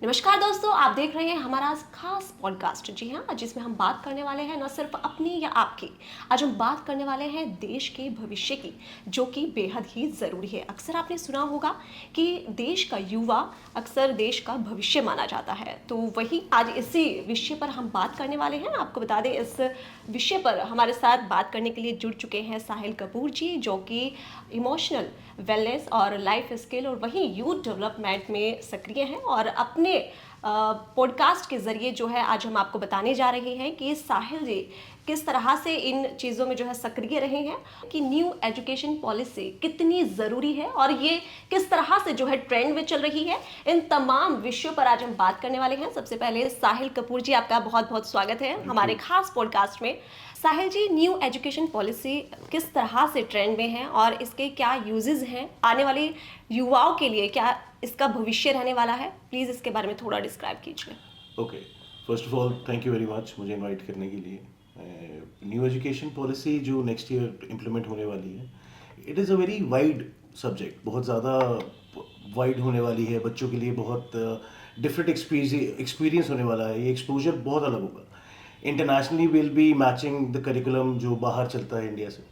नमस्कार दोस्तों, आप देख रहे हैं हमारा आज खास पॉडकास्ट। जी हाँ, जिसमें हम बात करने वाले हैं न सिर्फ अपनी या आपकी। आज हम बात करने वाले हैं देश के भविष्य की, जो कि बेहद ही ज़रूरी है। अक्सर आपने सुना होगा कि देश का युवा अक्सर देश का भविष्य माना जाता है। तो वही आज इसी विषय पर हम बात करने वाले हैं। आपको बता दें, इस विषय पर हमारे साथ बात करने के लिए जुड़ चुके हैं साहिल कपूर जी, जो कि इमोशनल वेलनेस और लाइफ स्किल और वहीं यूथ डेवलपमेंट में सक्रिय हैं। और अपने पॉडकास्ट के ज़रिए जो है आज हम आपको बताने जा रहे हैं कि साहिल जी किस तरह से इन चीज़ों में जो है सक्रिय रहे हैं, कि न्यू एजुकेशन पॉलिसी कितनी ज़रूरी है और ये किस तरह से जो है ट्रेंड में चल रही है। इन तमाम विषयों पर आज हम बात करने वाले हैं। सबसे पहले साहिल कपूर जी, आपका बहुत बहुत स्वागत है हमारे खास पॉडकास्ट में। साहिल जी, न्यू एजुकेशन पॉलिसी किस तरह से ट्रेंड में है और इसके क्या यूजेस हैं आने वाले युवाओं के लिए, क्या इसका भविष्य रहने वाला है? प्लीज़ इसके बारे में थोड़ा डिस्क्राइब कीजिए। Okay, first of all thank you very much मुझे इनवाइट करने के लिए। न्यू एजुकेशन पॉलिसी जो नेक्स्ट ईयर इम्प्लीमेंट होने वाली है, it is a very wide subject, बहुत ज़्यादा वाइड होने वाली है। बच्चों के लिए बहुत डिफरेंट एक्सपीरियंस होने वाला है। ये एक्सपोजर बहुत अलग होगा। Internationally will be matching the curriculum जो बाहर चलता है इंडिया से।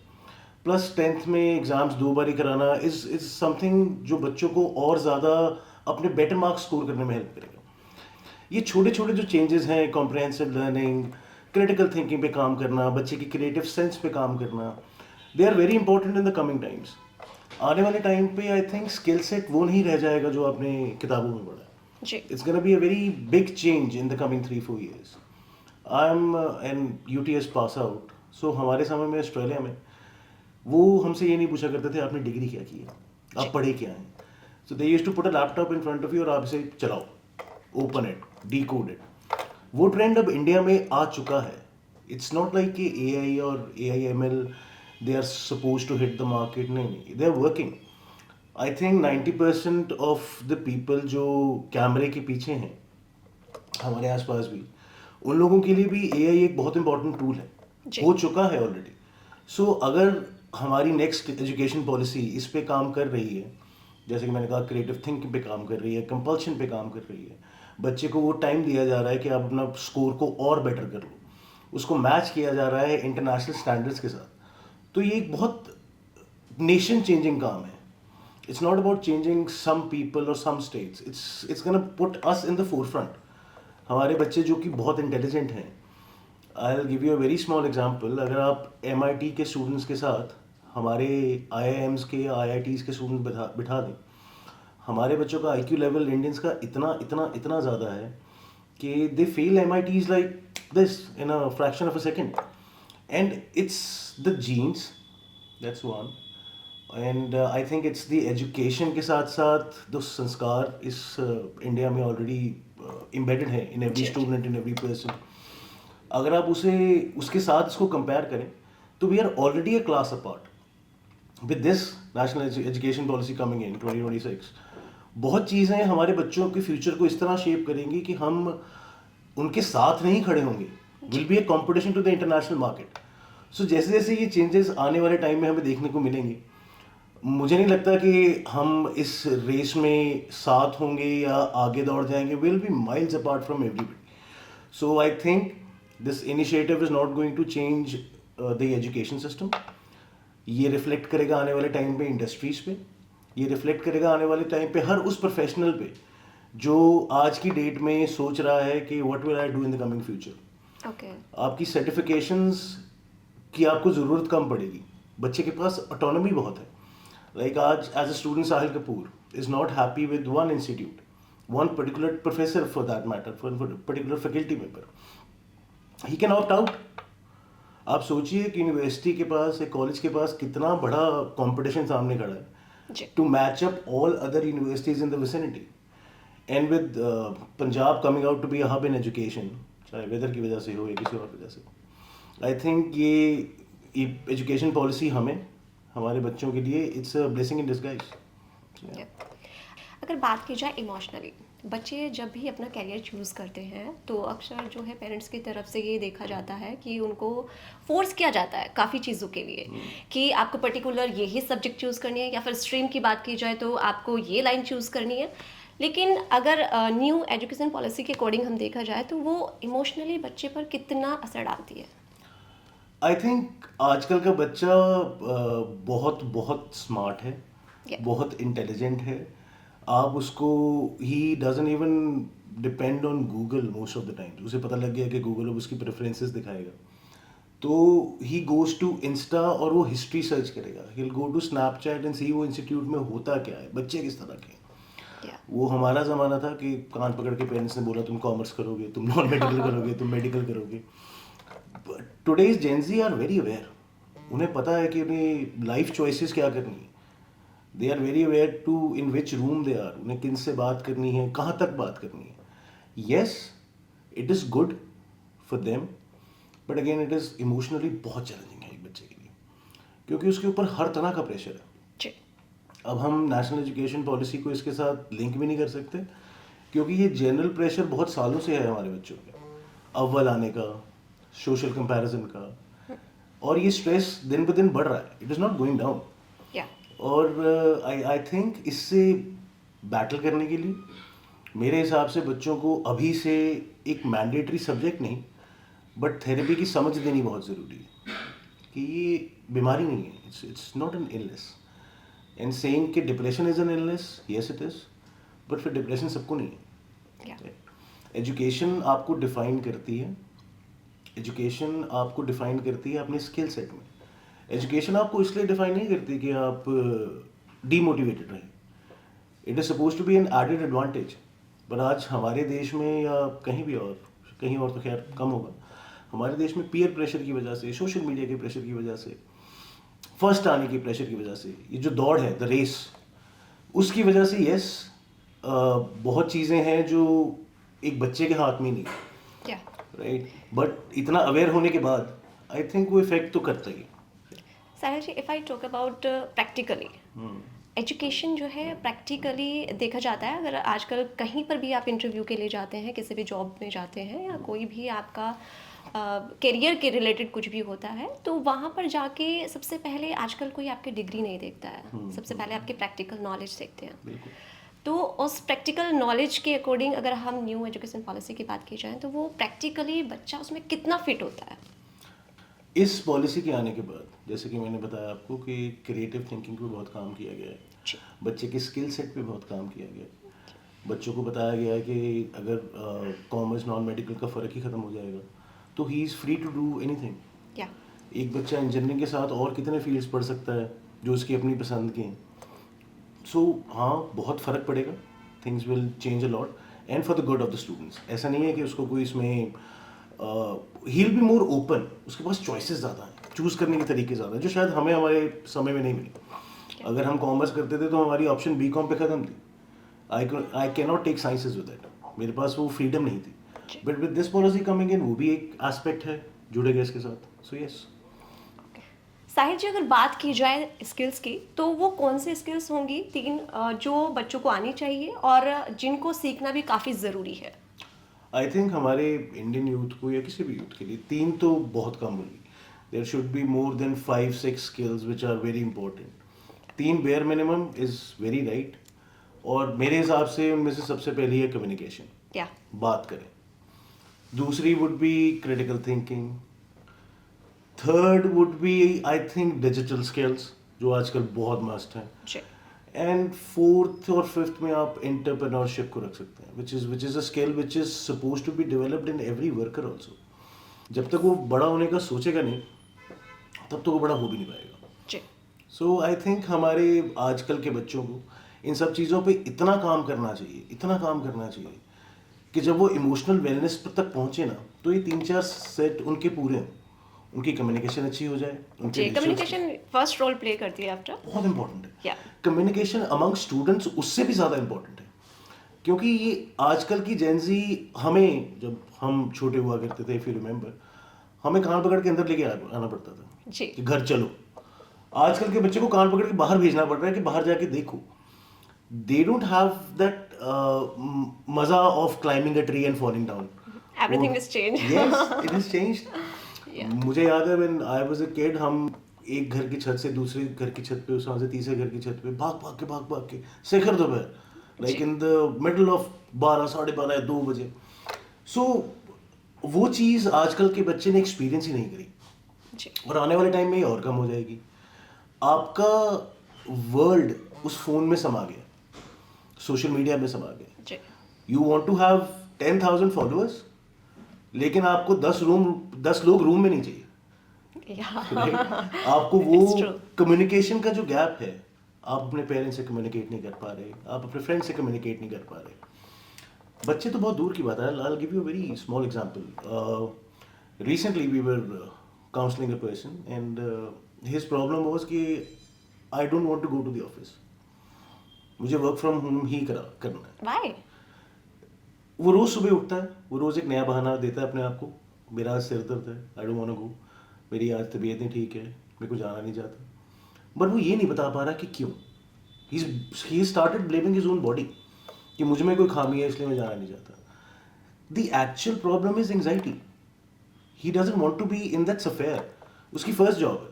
प्लस 10th में एग्ज़ाम्स 2 बार ही कराना इज़ समथिंग जो बच्चों को और ज़्यादा अपने बेटर मार्क्स स्कोर करने में हेल्प करेगा। ये छोटे छोटे जो चेंजेस हैं, कॉम्प्रहेंसिव लर्निंग, क्रिटिकल थिंकिंग पे काम करना, बच्चे की क्रिएटिव सेंस पे काम करना, they are very important in the coming times. आने वाले टाइम पे आई थिंक स्किल सेट वो नहीं रह जाएगा जो आपने किताबों में पढ़ा है। जी। It's gonna be a very big change in the coming 3-4 years। I am an UTS pass out, so हमारे समय में ऑस्ट्रेलिया में वो हमसे ये नहीं पूछा करते थे आपने डिग्री क्या की है, जी। आप पढ़े क्या हैं। So they used to put a laptop in front of you और आप इसे चलाओ, ओपन इट, डीकोड इट। वो ट्रेंड अब इंडिया में आ चुका है। इट्स नॉट लाइक कि एआई और AIML they are suppose to hit the market. नहीं, they are working. I think 90% of the people जो कैमरे के पीछे हैं हमारे आसपास भी, उन लोगों के लिए भी एआई एक बहुत इंपॉर्टेंट टूल है, जी। हो चुका है ऑलरेडी। सो अगर हमारी नेक्स्ट एजुकेशन पॉलिसी इस पे काम कर रही है, जैसे कि मैंने कहा क्रिएटिव थिंकिंग पे काम कर रही है, कंपल्शन पे काम कर रही है, बच्चे को वो टाइम दिया जा रहा है कि आप अपना स्कोर को और बेटर कर लो, उसको मैच किया जा रहा है इंटरनेशनल स्टैंडर्ड्स के साथ, तो ये एक बहुत नेशन चेंजिंग काम है। It's not about changing some people और some states, it's gonna put us in the forefront. हमारे बच्चे जो कि बहुत इंटेलिजेंट हैं, I will give you a very small example. अगर आप एमआईटी के स्टूडेंट्स के साथ हमारे आईआईएम्स के, आईआईटीज़ के स्टूडेंट बिठा दें, हमारे बच्चों का आईक्यू लेवल इंडियंस का इतना इतना इतना ज़्यादा है कि they fail MITs like this in a fraction of a second. And it's the genes, that's one. And I think it's the education के साथ साथ जो संस्कार इस इंडिया में ऑलरेडी एम्बेडेड है इन एवरी जी। Student, in every person. अगर आप उसे उसके साथ इसको कंपेयर करें तो we are already a class apart with this national education policy coming in 2026। बहुत चीज़ें हमारे बच्चों के फ्यूचर को इस तरह शेप करेंगी कि हम उनके साथ नहीं खड़े होंगे, will be a competition to the international market. So जैसे जैसे ये चेंजेस आने वाले टाइम में हमें देखने को मिलेंगे, मुझे नहीं लगता कि हम इस रेस में साथ होंगे या आगे दौड़ जाएंगे। Will be miles apart from everybody. So I think this initiative is not going to change the education system. ये रिफ्लेक्ट करेगा आने वाले टाइम पे इंडस्ट्रीज पे, ये रिफ्लेक्ट करेगा आने वाले टाइम पे हर उस प्रोफेशनल पे जो आज की डेट में सोच रहा है कि what will I do in the coming future. Okay. आपकी सर्टिफिकेशंस की आपको ज़रूरत कम पड़ेगी, बच्चे के पास ऑटोनॉमी बहुत है। लाइक आज as a student Sahil Kapoor is not happy with one institute, one particular professor for that matter, for particular faculty member, he can opt out. आप सोचिए कि यूनिवर्सिटी के पास, एक कॉलेज के पास कितना बड़ा कंपटीशन सामने खड़ा है जी। To match up all other universities in the vicinity. And with Punjab coming out to be a hub in education, चाहे वेदर की वजह से हो या किसी और वजह से, आई थिंक ये एजुकेशन पॉलिसी हमें, हमारे बच्चों के लिए it's a blessing in disguise. Yep. अगर बात की जाए इमोशनली, बच्चे जब भी अपना करियर चूज़ करते हैं तो अक्सर जो है पेरेंट्स की तरफ से ये देखा जाता है कि उनको फोर्स किया जाता है काफ़ी चीज़ों के लिए, कि आपको पर्टिकुलर यही सब्जेक्ट चूज़ करनी है, या फिर स्ट्रीम की बात की जाए तो आपको ये लाइन चूज़ करनी है। लेकिन अगर न्यू एजुकेशन पॉलिसी के अकॉर्डिंग हम देखा जाए तो वो इमोशनली बच्चे पर कितना असर डालती है? आई थिंक आजकल का बच्चा बहुत बहुत स्मार्ट है, Yeah. बहुत इंटेलिजेंट है। आप उसको, he doesn't even depend on Google most of the time. उसे पता लग गया कि गूगल अब उसकी प्रेफरेंसेस दिखाएगा, तो ही गोज टू इंस्टा और वो हिस्ट्री सर्च करेगा। He will go to Snapchat and see वो इंस्टीट्यूट में होता क्या है, बच्चे किस तरह के हैं। Yeah. वो हमारा ज़माना था कि कान पकड़ के पेरेंट्स ने बोला तुम कॉमर्स करोगे, तुम नॉन मेडिकल करोगे, तुम मेडिकल करोगे। Today's Gen Z are very aware, उन्हें पता है कि उन्हें लाइफ चॉइसेस क्या करनी है। They are very aware to in which room they are, उन्हें किन से बात करनी है, कहाँ तक बात करनी है। Yes, it is good for them, but again it is emotionally बहुत चैलेंजिंग है एक बच्चे के लिए, क्योंकि उसके ऊपर हर तरह का प्रेशर है। जी। अब हम नेशनल एजुकेशन पॉलिसी को इसके साथ लिंक भी नहीं कर सकते, क्योंकि ये जनरल प्रेशर बहुत सालों से है हमारे बच्चों पे, अव्वल आने का, सोशल कंपैरिजन का, और ये स्ट्रेस दिन ब दिन बढ़ रहा है, it is not going down. या और आई थिंक इससे बैटल करने के लिए मेरे हिसाब से बच्चों को अभी से एक मैंडेटरी सब्जेक्ट नहीं, बट थेरेपी की समझ देनी बहुत ज़रूरी है कि ये बीमारी नहीं है, it's not an illness. And saying कि depression is an illness, yes it is, but फिर डिप्रेशन सबको नहीं है। या एजुकेशन आपको डिफाइन करती है, एजुकेशन आपको डिफाइन करती है अपने स्किल सेट में। एजुकेशन आपको इसलिए डिफाइन नहीं करती कि आप डीमोटिवेटेड रहें, it is suppose to be an added advantage. पर आज हमारे देश में या कहीं और तो खैर कम होगा, हमारे देश में पीयर प्रेशर की वजह से, सोशल मीडिया के प्रेशर की वजह से, फर्स्ट आने की प्रेशर की वजह से, ये जो दौड़ है, द रेस, उसकी वजह से यस बहुत चीज़ें हैं जो एक बच्चे के हाथ में नहीं, या राइट, बट इतना अवेयर होने के बाद आई थिंक वो इफेक्ट तो करता ही है। Sahil ji, if I talk about practically, education जो है प्रैक्टिकली देखा जाता है, अगर आजकल कहीं पर भी आप इंटरव्यू के लिए जाते हैं, किसी भी जॉब में जाते हैं, या कोई भी आपका करियर के रिलेटेड कुछ भी होता है, तो वहाँ पर जाके सबसे पहले आजकल कोई आपकी डिग्री नहीं देखता है, सबसे पहले आपके प्रैक्टिकल नॉलेज देखते हैं। बिल्कुल। तो उस प्रैक्टिकल नॉलेज के अकॉर्डिंग अगर हम न्यू एजुकेशन पॉलिसी की बात की जाए, तो वो प्रैक्टिकली बच्चा उसमें कितना फिट होता है? इस पॉलिसी के आने के बाद, जैसे कि मैंने बताया आपको कि क्रिएटिव थिंकिंग पे बहुत काम किया गया है, जी। बच्चे के स्किल सेट पे बहुत काम किया गया है। बच्चों को बताया गया है कि अगर कॉमर्स नॉन मेडिकल का फ़र्क ही ख़त्म हो जाएगा तो he is free to do anything. या एक बच्चा इंजीनियरिंग के साथ और कितने फील्ड्स पढ़ सकता है जो उसकी अपनी पसंद के हैं। सो हाँ, बहुत फ़र्क पड़ेगा, things will change a lot and for the good of the students. ऐसा नहीं है कि उसको कोई इसमें he will be more open, उसके पास चॉइसेस ज़्यादा हैं, चूज़ करने के तरीके ज़्यादा हैं, जो शायद हमें हमारे समय में नहीं मिले। अगर हम कॉमर्स करते थे तो हमारी ऑप्शन बी.कॉम पे ख़त्म थी। I can not take sciences with that, मेरे पास वो फ्रीडम नहीं थी। But with this policy coming in, वो भी एक एस्पेक्ट है जुड़ेगा इसके साथ। So yes. साहिल जी, अगर बात की जाए स्किल्स की, तो वो कौन से स्किल्स होंगी तीन जो बच्चों को आनी चाहिए और जिनको सीखना भी काफ़ी ज़रूरी है? आई थिंक हमारे इंडियन यूथ को या किसी भी यूथ के लिए तीन तो बहुत कम होगी। There should be more than 5-6 skills which are very important. तीन bare minimum is very right, और मेरे हिसाब से उनमें से सबसे पहली है कम्युनिकेशन, या बात करें। दूसरी would be critical thinking. Third would be I think digital skills, जो आजकल बहुत मस्ट हैं। जी। एंड फोर्थ और फिफ्थ में आप एंटरप्रेन्योरशिप को रख सकते हैं, which is a skill which is suppose to be developed in every worker also. जब तक वो बड़ा होने का सोचेगा नहीं, तब तक वो बड़ा हो भी नहीं पाएगा। जी। सो आई थिंक हमारे आजकल के बच्चों को इन सब चीज़ों पे इतना काम करना चाहिए, इतना काम करना चाहिए कि जब वो इमोशनल वेलनेस तक पहुँचे ना, तो ये 3-4 सेट उनके पूरे हों। उनकी कम्युनिकेशन अच्छी हो जाए, उनके जी, rituals- communication first role play करती है आफ्टर। बहुत इंपॉर्टेंट है। या कम्युनिकेशन अमंग स्टूडेंट्स उससे भी ज़्यादा इंपॉर्टेंट है, क्योंकि ये आजकल की जेंजी, हमें जब हम छोटे हुआ करते थे, इफ यू रिमेंबर, हमें कान पकड़ के अंदर लेके आना पड़ता था जी। कि घर चलो। आजकल के बच्चे को कान पकड़ के बाहर भेजना पड़ रहा है कि बाहर जाके देखो। दे डोंट हैव दैट मजा of climbing a tree and falling down. Everything is change. Yes, it has changed. मुझे याद है when I was a kid, हम एक घर की छत से दूसरे घर की छत पे, उस वहाँ से तीसरे घर की छत पे भाग भाग के शेखर दोपहर लाइक जी। इन द मिडल ऑफ 12, 12:30 2 बजे. सो वो चीज़ आजकल के बच्चे ने एक्सपीरियंस ही नहीं करी, जी। और आने वाले टाइम में ये और कम हो जाएगी. आपका वर्ल्ड उस फोन में समा गया, सोशल मीडिया में समा गया. जी। You want to have 10,000 followers, लेकिन आपको 10 लोग रूम में नहीं चाहिए. राइट? आपको वो इट्स ट्रू। कम्युनिकेशन का जो गैप है, आप अपने पेरेंट्स से कम्युनिकेट नहीं कर पा रहे, आप अपने फ्रेंड से कम्युनिकेट नहीं कर पा रहे. बच्चे तो बहुत दूर की बात है. I'll give you a very small example. Recently we were counseling a person, and his problem was कि I don't want to go to the office. मुझे वर्क फ्रॉम होम ही करना है. व्हाई? वो रोज सुबह उठता है, वो रोज एक नया बहाना देता है अपने आप को. मेरा आज सिर दर्द है, I don't want to go, मेरी आज तबीयत नहीं ठीक है, मेरे को जाना नहीं चाहता. बट वो ये नहीं बता पा रहा कि क्यों. He started blaming his own body कि मुझ में कोई खामी है इसलिए मैं जाना नहीं चाहता. The actual problem is anxiety. He doesn't want to be in that affair. उसकी फर्स्ट जॉब है,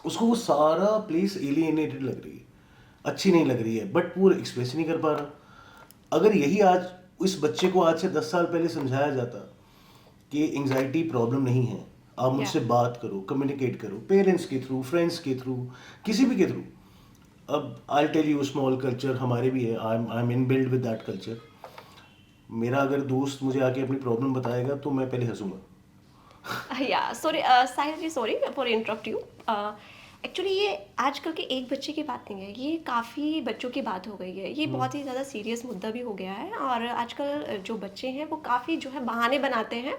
उसको वो सारा प्लेस एलिएनेटेड लग रही है, अच्छी नहीं लग रही है, बट वो एक्सप्रेस नहीं कर पा रहा. अगर यही आज इस बच्चे को आज से 10 साल पहले समझाया जाता कि एंग्जाइटी प्रॉब्लम नहीं है, आप मुझसे बात करो, कम्युनिकेट करो, पेरेंट्स के थ्रू, फ्रेंड्स के थ्रू, किसी भी के थ्रू. अब I tell you small culture हमारे भी है, I am in build with that culture. मेरा अगर दोस्त मुझे आके अपनी प्रॉब्लम बताएगा तो मैं पहले हंसूंगा. Yeah sorry Sahil ji, sorry for interrupt you. Actually ये आजकल के एक बच्चे की बात नहीं है, ये काफ़ी बच्चों की बात हो गई है. ये बहुत ही ज़्यादा सीरियस मुद्दा भी हो गया है, और आजकल जो बच्चे हैं वो काफ़ी जो है बहाने बनाते हैं.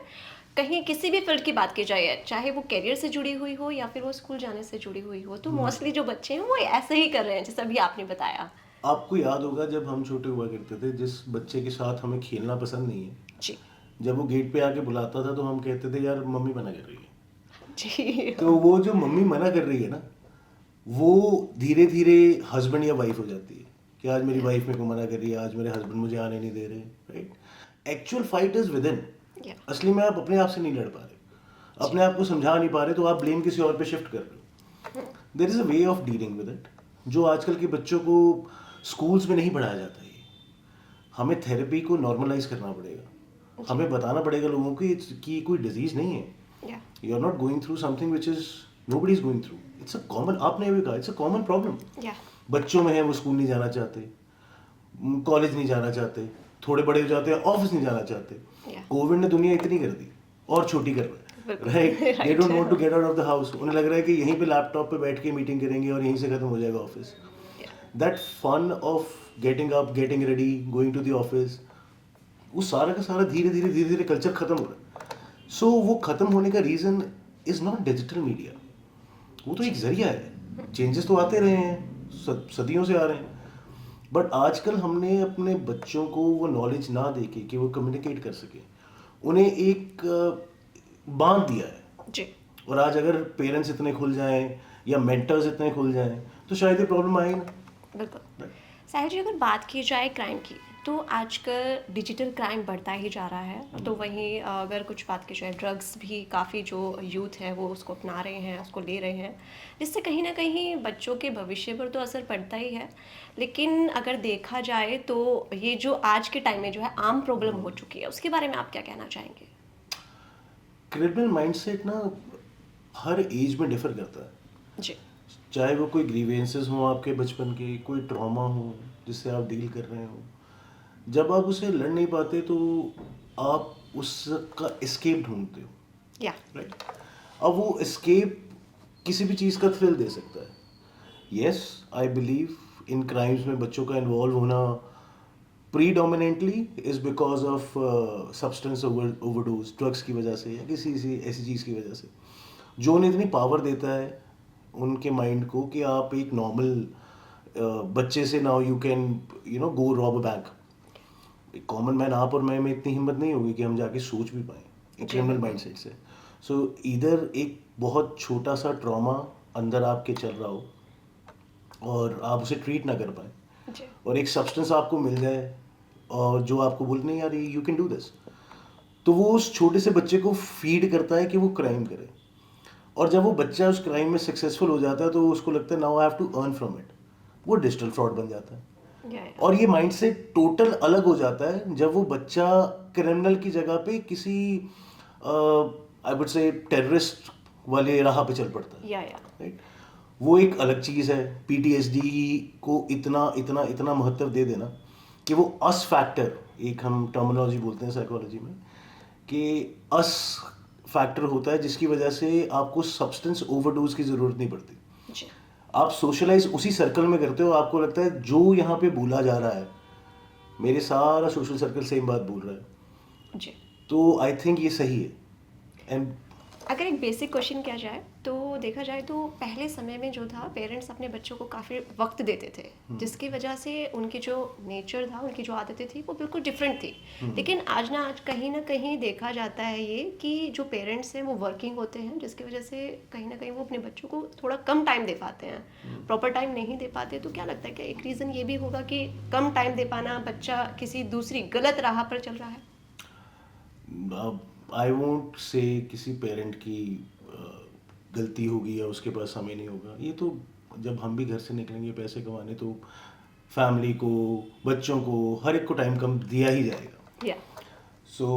कहीं किसी भी फील्ड की बात की जाए, चाहे वो करियर से जुड़ी हुई हो या फिर वो स्कूल जाने से जुड़ी हुई हो, तो मोस्टली जो बच्चे हैं वो ऐसे ही कर रहे हैं जैसा अभी आपने बताया. आपको याद होगा जब हम छोटे हुआ करते थे, जिस बच्चे के साथ हमें खेलना पसंद नहीं है, जी. जब वो गेट पे आके बुलाता था तो हम कहते थे यार मम्मी मना कर रही है. जी. तो वो जो मम्मी मना कर रही है ना, वो धीरे धीरे हस्बैंड या वाइफ हो जाती है कि आज मेरी वाइफ मेरे को मना कर रही है, आज मेरे हस्बैंड मुझे आने नहीं दे रहे. Right? Actual fight is with in. Yeah. असली में आप अपने आप से नहीं लड़ पा रहे, अपने आप को समझा नहीं पा रहे, तो आप ब्लेम किसी और पे शिफ्ट कर रहे हो. There is a way of dealing with it जो आजकल के बच्चों को स्कूल्स में नहीं पढ़ाया जाता है. हमें थेरेपी को नॉर्मलाइज करना पड़ेगा, हमें बताना पड़ेगा लोगों को कि कोई डिजीज नहीं है. Yeah. You are not going through something which is nobody is going through. It's a common, आपने अभी कहा, it's a common problem. Yeah. बच्चों में है, वो स्कूल नहीं जाना चाहते, कॉलेज नहीं जाना चाहते, थोड़े बड़े हो जाते हैं ऑफिस नहीं जाना चाहते. Yeah. कोविड ने दुनिया इतनी कर दी और छोटी कर रहा है. बिल्कुल. Right? They Right. Don't want to get out of the house. उन्हें लग रहा है कि यहीं पे लैपटॉप पे बैठ के मीटिंग करेंगे और यहीं से खत्म हो जाएगा office. That fun of getting up, getting ready, going to the office, वो सारा का सारा धीरे धीरे कल्चर खत्म हो रहा है. सो वो खत्म होने का reason is not digital media. वो तो एक जरिया है. चेंजेस तो आते रहे हैं, सदियों से आ रहे हैं, बट आजकल हमने अपने बच्चों को वो नॉलेज ना देके कि वो कम्युनिकेट कर सके, उन्हें एक बांध दिया है. जी. और आज अगर पेरेंट्स इतने खुल जाएं या मेंटर्स इतने खुल जाएं तो शायद ये प्रॉब्लम आए ना. बिल्कुल. साहिल जी, अगर बात की जाए क्राइम की, तो आजकल डिजिटल क्राइम बढ़ता ही जा रहा है. तो वहीं अगर कुछ बात की जाए, ड्रग्स भी काफ़ी जो यूथ है वो उसको अपना रहे हैं, उसको ले रहे हैं, जिससे कहीं ना कहीं बच्चों के भविष्य पर तो असर पड़ता ही है. लेकिन अगर देखा जाए तो ये जो आज के टाइम में जो है आम प्रॉब्लम हो चुकी है, उसके बारे में आप क्या कहना चाहेंगे? क्रिमिनल माइंडसेट ना हर एज में डिफर करता है. जी. चाहे वो कोई ग्रीवेंसेस हो आपके बचपन के, कोई ट्रॉमा हो जिससे आप डील कर रहे हो, जब आप उसे लड़ नहीं पाते तो आप उसका एस्केप ढूंढते हो. या. राइट? अब वो एस्केप किसी भी चीज़ का थ्रिल दे सकता है. Yes, I believe in crimes में बच्चों का इन्वॉल्व होना predominantly is because of substance overdose, drugs की वजह से या किसी ऐसी चीज़ की वजह से, जो उन्हें इतनी पावर देता है उनके माइंड को कि आप एक नॉर्मल बच्चे से now you can go rob a bank. एक कॉमन मैन, आप और मैं में इतनी हिम्मत नहीं होगी कि हम जाके सोच भी पाएँ एक क्रिमिनल माइंडसेट से. सो इधर एक बहुत छोटा सा ट्रॉमा अंदर आपके चल रहा हो और आप उसे ट्रीट ना कर पाए, जी. और एक सब्सटेंस आपको मिल जाए और जो आपको बोलते नहीं यार यू कैन डू दिस, तो वो उस छोटे से बच्चे को फीड करता है कि वो क्राइम करे. और जब वो बच्चा उस क्राइम में सक्सेसफुल हो जाता है तो उसको लगता है now I have to earn from it. वो डिजिटल फ्रॉड बन जाता है. Yeah. और ये माइंडसेट टोटल अलग हो जाता है जब वो बच्चा क्रिमिनल की जगह पे किसी आई वुड से टेररिस्ट वाले राह पे चल पड़ता है, Yeah. राइट? वो एक अलग चीज़ है। पीटीएसडी को इतना इतना इतना महत्व दे देना कि वो अस फैक्टर, एक हम टर्मिनोलॉजी बोलते हैं साइकोलॉजी में, कि अस फैक्टर होता है जिसकी वजह से आपको सब्सटेंस ओवरडोज की ज़रूरत नहीं पड़ती। जी. आप सोशलाइज उसी सर्कल में करते हो, आपको लगता है जो यहाँ पे बोला जा रहा है मेरे सारा सोशल सर्कल सेम बात बोल रहा है, जी. तो आई थिंक ये सही है। एंड अगर एक बेसिक क्वेश्चन किया जाए तो देखा जाए तो पहले समय में जो था पेरेंट्स अपने बच्चों को काफ़ी वक्त देते थे, जिसकी वजह से उनकी जो नेचर था, उनकी जो आदतें थी वो बिल्कुल डिफरेंट थी। लेकिन आज कहीं ना कहीं देखा जाता है ये कि जो पेरेंट्स हैं वो वर्किंग होते हैं, जिसकी वजह से कहीं ना कहीं वो अपने बच्चों को थोड़ा कम टाइम दे पाते हैं, प्रॉपर टाइम नहीं दे पाते। तो क्या लगता है क्या एक रीज़न ये भी होगा कि कम टाइम दे पाना, बच्चा किसी दूसरी गलत राह पर चल रहा है? आई वोंट से किसी पेरेंट की गलती होगी या उसके पास समय नहीं होगा। ये तो जब हम भी घर से निकलेंगे पैसे कमाने तो फैमिली को, बच्चों को, हर एक को टाइम कम दिया ही जाएगा। या सो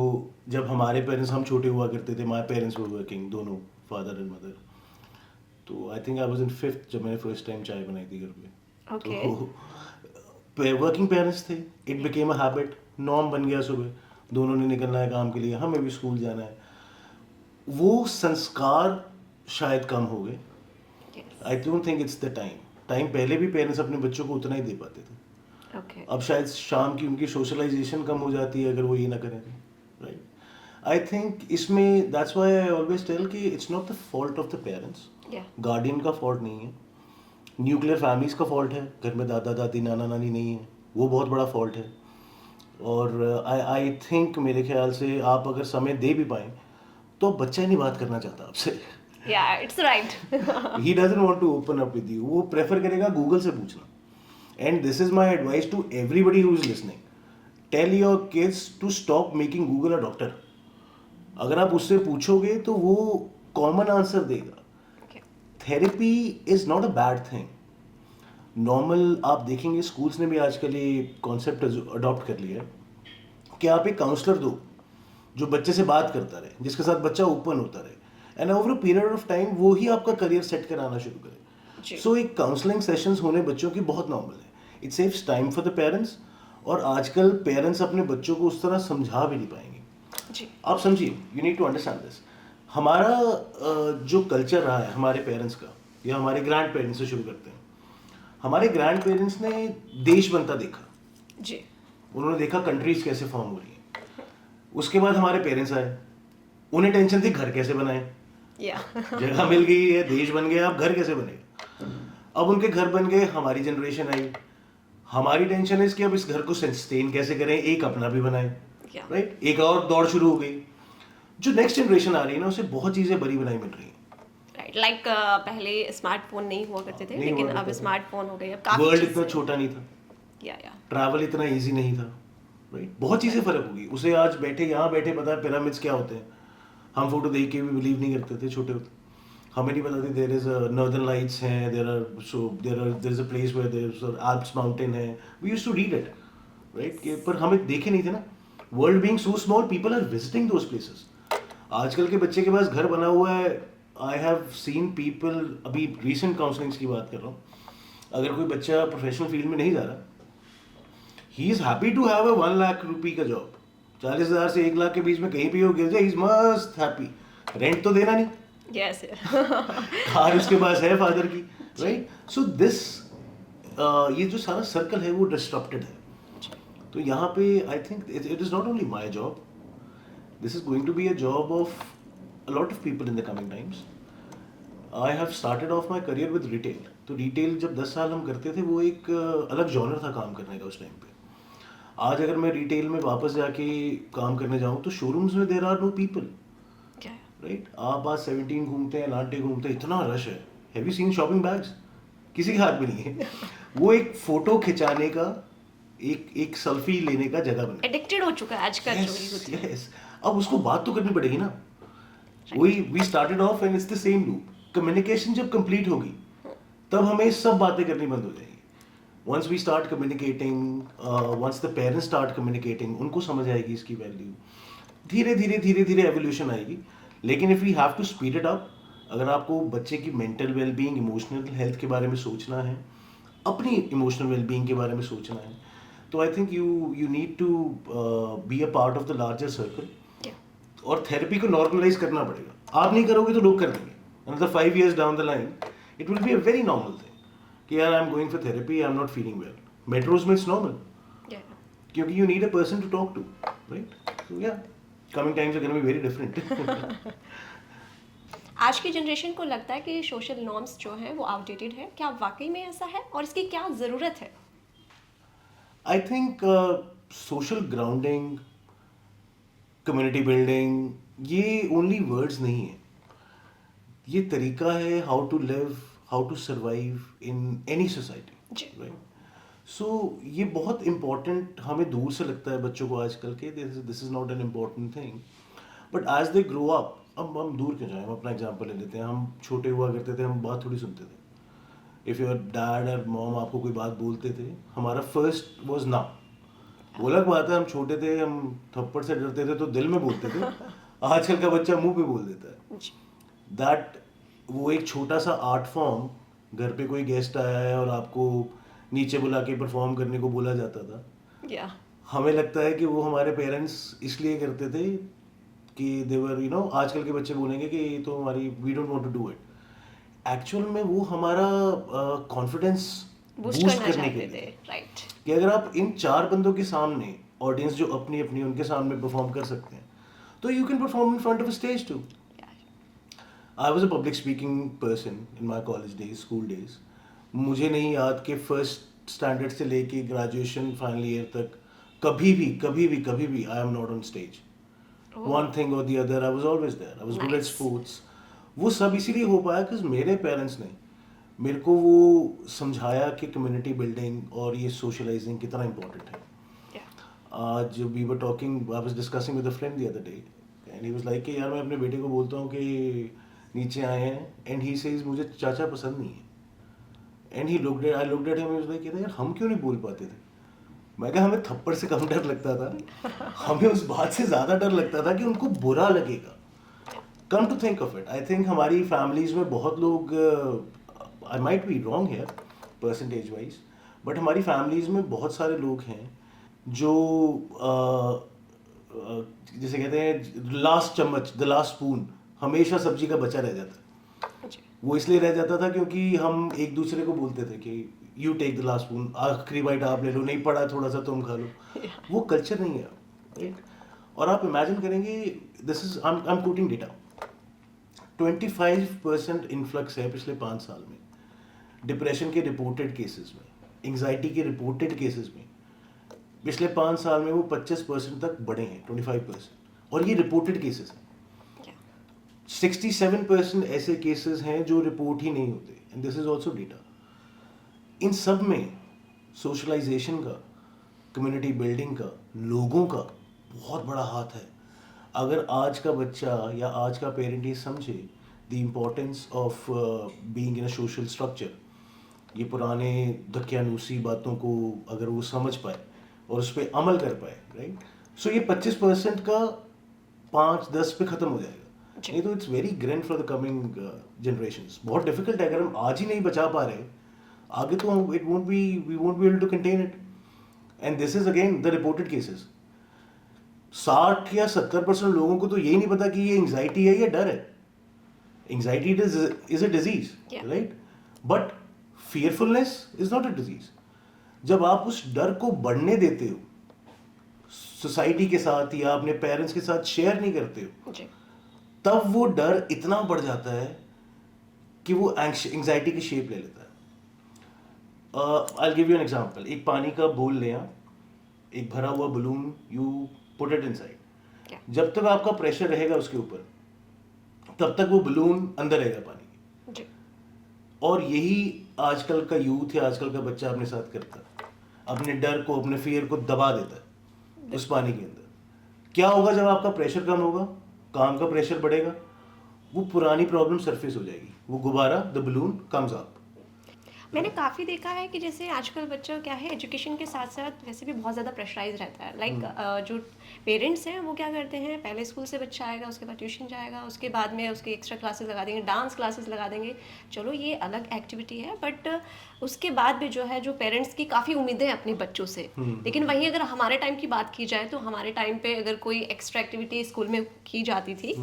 जब हमारे पेरेंट्स, हम छोटे हुआ करते थे, माई पेरेंट्स वर वर्किंग, दोनों फादर एंड मदर। तो I think I was in 5th जब मैंने फर्स्ट टाइम चाय बनाई थी घर पे। ओके. तो वर्किंग पेरेंट्स थे, it became a habit, norm बन गया। सुबह दोनों ने निकलना है काम के लिए, हमें भी स्कूल जाना है। वो संस्कार शायद कम हो गए। I don't think it's the time पहले भी पेरेंट्स अपने बच्चों को उतना ही दे पाते थे। ओके. अब शायद शाम की उनकी सोशलाइजेशन कम हो जाती है अगर वो ये ना करें तो, राइट? आई थिंक इसमें that's why I always tell कि it's not the fault of the parents, या गार्डियन का फॉल्ट नहीं है, न्यूक्लियर फैमिलीज का फॉल्ट है, घर में दादा दादी नाना नानी नहीं है, वो बहुत बड़ा फॉल्ट है। और आई थिंक मेरे ख्याल से आप अगर समय दे भी पाएँ तो बच्चा ही नहीं बात करना चाहता आपसे। Yeah it's right. He doesn't want to open up with you, वो प्रेफर करेगा गूगल से पूछना। And this is my advice to everybody who is listening, tell your kids to stop making Google a doctor. अगर आप उससे पूछोगे तो वो कॉमन आंसर देगा। Therapy is not a bad thing. Normal आप देखेंगे स्कूल्स ने भी आजकल ये कॉन्सेप्ट अडॉप्ट कर लिया है कि आप एक काउंसलर दो जो बच्चे से बात करता रहे, जिसके साथ बच्चा ओपन होता रहे, and over a period of time वो ही आपका करियर सेट कराना शुरू करे। सो एक काउंसलिंग सेशंस होने बच्चों की बहुत नॉर्मल है। It saves time for the parents, और आजकल पेरेंट्स अपने बच्चों को उस तरह समझा भी नहीं पाएंगे। जी. आप समझिए, you need to understand this. हमारा जो कल्चर रहा है हमारे पेरेंट्स का, या हमारे ग्रैंड पेरेंट्स से शुरू करते हैं। हमारे ग्रैंड पेरेंट्स ने देश बनता देखा, जी. उन्होंने देखा कंट्रीज कैसे फॉर्म हो रही हैं। उसके बाद हमारे पेरेंट्स आए, उन्हें टेंशन थी घर कैसे बनाए। या जगह मिल गई है, देश बन गया, अब घर कैसे बनेगा। अब उनके घर बन गए, हमारी जनरेशन आई, हमारी टेंशन है कि अब इस घर को सस्टेन कैसे करें, एक अपना भी बनाए, Yeah. राइट? एक और दौड़ शुरू हो गई। जो नेक्स्ट जनरेशन आ रही है ना, उसे बहुत चीजें बड़ी बनाई मिल रही हैं। राइट. लाइक पहले स्मार्टफोन नहीं हुआ करते थे, नहीं हुआ लेकिन करता अब था। स्मार्टफोन हो गए, अब काफी वर्ल्ड चीजें. इतना छोटा नहीं था, या ट्रैवल इतना इजी नहीं था, राइट? बहुत चीजें फर्क होगी। उसे आज बैठे यहाँ बैठे पता है पिरामिड्स क्या होते हैं। हम फोटो देख के भी बिलीव नहीं करते थे छोटे होते, हमें नहीं पता था देयर इज नॉर्दर्न लाइट्स हैं, there is a place where there is Alps mountain है। We used to read it, right? कि पर हमें देखे नहीं थे ना। World being so small, people are visiting those places. आजकल के बच्चे के पास घर बना हुआ है। आई हैव सीन पीपल, अभी रिसेंट काउंसलिंग्स की बात कर रहा हूँ, अगर कोई बच्चा प्रोफेशनल फील्ड में नहीं जा रहा, he is happy to have a 1 lakh rupee का जॉब। 40,000 से 1 लाख के बीच में कहीं भी हो गिर जाए, ही इज मस्त हैप्पी। रेंट तो देना नहीं, यस. कार उसके पास है फादर की, राइट? सो दिस ये जो सारा सर्कल है वो डिस्टर्प्टेड है। तो यहाँ पे I think it is not only my job, this is going to be a job of a lot of people in the coming times. I have started off my career with retail. तो retail जब 10 साल हम करते थे, वो एक अलग genre था काम करने का उस टाइम पे। आज अगर मैं रिटेल में वापस जाके काम करने जाऊँ तो शोरूम्स में there are no people, right? आप आज 17 घूमते हैं, लांटे घूमते हैं, इतना रश है। Have you seen shopping bags? किसी के हाथ में नहीं है। वो एक फोटो खिंचाने का, एक सेल्फी लेने का जगह बना। एडिक्टेड हो चुका है आज का जो ही होती है. यस, अब उसको बात तो करनी पड़ेगी ना। We started off and it's the same loop. Communication जब कंप्लीट होगी तब हमें सब बातें करनी बंद हो जाएगी, once we start communicating, once the parents start communicating, उनको समझ आएगी इसकी वैल्यू, धीरे धीरे एवोल्यूशन आएगी. लेकिन if we have to speed it up, अगर आपको बच्चे की मेंटल वेलबींग, इमोशनल हेल्थ के बारे में सोचना है, अपनी इमोशनल वेलबींग के बारे में सोचना है, तो I think you need to be a part of the larger circle. और थेरेपी को नॉर्मलाइज करना पड़ेगा. आप नहीं करोगे तो लोग कर देंगे. Another 5 years down the line, it will be a very normal thing कि यार I'm going for therapy, I'm not feeling well. Metros में it's normal. Yeah. क्योंकि you need a person to talk to, right? So yeah, coming times are going to be very different. आज की generation को लगता है कि social norms जो हैं वो आउटडेटेड है. क्या वाकई में ऐसा है और इसकी क्या ज़रूरत है? I think social grounding, community building, ये only words नहीं है. ये तरीका है how to live, how to survive in any society, right. So ये बहुत इम्पोर्टेंट हमें दूर से लगता है बच्चों को आजकल के, this is not an important thing, but as they grow up, अब हम दूर क्यों जाएं, हम अपना एग्जांपल ले लेते हैं. हम छोटे हुआ करते थे, हम बात थोड़ी सुनते थे. इफ़ योर डैड और मॉम आपको कोई बात बोलते थे, हमारा फर्स्ट वाज ना. वो अलग बात है, हम छोटे थे, हम थप्पड़ से डरते थे तो दिल में बोलते थे. आजकल का बच्चा मुंह पे बोल देता है. दैट वो एक छोटा सा आर्ट फॉर्म, घर पे कोई गेस्ट आया है और आपको नीचे बुला के परफॉर्म करने को बोला जाता था. Yeah. हमें लगता है कि वो हमारे पेरेंट्स इसलिए करते थे कि देवर आजकल के बच्चे बोलेंगे कि ये तो हमारी, we don't want to do it. Actual में वो हमारा कॉन्फिडेंस बूस्ट करने के लिए, राइट. कि अगर आप इन 4 बंदों के सामने, ऑडियंस जो अपनी अपनी उनके सामने परफॉर्म कर सकते हैं, तो you can perform in front of a stage too. I was a public speaking person in my college days, school days. मुझे नहीं याद कि फर्स्ट स्टैंडर्ड से लेके ग्रेजुएशन फाइनल ईयर तक कभी भी I am not on stage. One thing or the other, I was always there. I was good at sports. वो सब इसीलिए हो पाया कि मेरे पेरेंट्स ने मेरे को वो समझाया कि कम्युनिटी बिल्डिंग और ये सोशलाइजिंग कितना इम्पोर्टेंट है. आज we were talking, I was discussing with a friend the other day, and he was like कि यार मैं अपने बेटे को बोलता हूँ कि नीचे आए हैं, एंड ही सेज मुझे चाचा पसंद नहीं है. And he looked at, I looked at him, he was like यार हम क्यों नहीं बोल पाते थे. मैं कहा हमें थप्पड़ से कम डर लगता था, हमें उस बात से ज़्यादा डर लगता था कि उनको बुरा लगेगा. Come to think of it, I think हमारी फैमिलीज में बहुत लोग, I might be wrong here percentage wise, but हमारी फैमिलीज में बहुत सारे लोग हैं जो जैसे कहते हैं लास्ट चम्मच, द लास्ट स्पून, हमेशा सब्जी का बचा रह जाता है. वो इसलिए रह जाता था क्योंकि हम एक दूसरे को बोलते थे कि you take the last spoon, आखिरी बाइट आप ले लो, नहीं पड़ा थोड़ा सा तुम खा लो. वो कल्चर नहीं है, राइट. और आप इमेजिन करेंगे, this is I am quoting data, 25% influx है पिछले 5 साल में डिप्रेशन के रिपोर्टेड केसेस में, एंग्जाइटी के रिपोर्टेड केसेस में. पिछले 5 साल में वो 25% तक बढ़े हैं, 25%, और ये रिपोर्टेड केसेस हैं. 67% ऐसे केसेस हैं जो रिपोर्ट ही नहीं होते, and this is also data. इन सब में सोशलाइजेशन का, कम्युनिटी बिल्डिंग का, लोगों का बहुत बड़ा हाथ है. अगर आज का बच्चा या आज का पेरेंट ये समझे the importance of being in a social structure, ये पुराने दकियानूसी बातों को अगर वो समझ पाए और उस पर अमल कर पाए, राइट, सो ये 25% का 5-10 पे ख़त्म हो जाएगा. नहीं तो it's very grand for the coming generations. बहुत डिफिकल्ट है, अगर हम आज ही नहीं बचा पा रहे आगे तो हम we won't be able to contain it. And this is again the reported cases. 60 या 70% लोगों को तो यही नहीं पता कि ये एंग्जाइटी है या डर है. Anxiety is a disease, right, but fearfulness is not a disease. जब आप उस डर को बढ़ने देते हो, सोसाइटी के साथ या अपने पेरेंट्स के साथ शेयर नहीं करते हो, तब वो डर इतना बढ़ जाता है कि वो एंग्जाइटी की शेप ले लेता है. I give you an example. एक पानी का बोल लें आप, एक भरा हुआ balloon, you put it inside. जब तक आपका प्रेशर रहेगा उसके ऊपर, तब तक वो बलून अंदर रहेगा पानी के. और यही आजकल का यूथ या आजकल का बच्चा अपने साथ करता है, अपने डर को, अपने फियर को दबा देता है उस पानी के अंदर. क्या होगा जब आपका प्रेशर कम होगा, काम का प्रेशर बढ़ेगा, वो पुरानी प्रॉब्लम सरफेस हो जाएगी, वो गुब्बारा, द बलून कम्स अप. मैंने काफ़ी देखा है कि जैसे आजकल बच्चा क्या है, एजुकेशन के साथ साथ वैसे भी बहुत ज़्यादा प्रेशराइज रहता है। लाइक जो पेरेंट्स हैं वो क्या करते हैं, पहले स्कूल से बच्चा आएगा, उसके बाद ट्यूशन जाएगा, उसके बाद में उसकी एक्स्ट्रा क्लासेस लगा देंगे, डांस क्लासेस लगा देंगे। चलो ये अलग एक्टिविटी है, बट उसके बाद भी जो है, जो पेरेंट्स की काफ़ी उम्मीदें हैं अपने बच्चों से। लेकिन वहीं अगर हमारे टाइम की बात की जाए तो हमारे टाइम पे अगर कोई एक्स्ट्रा एक्टिविटी स्कूल में की जाती थी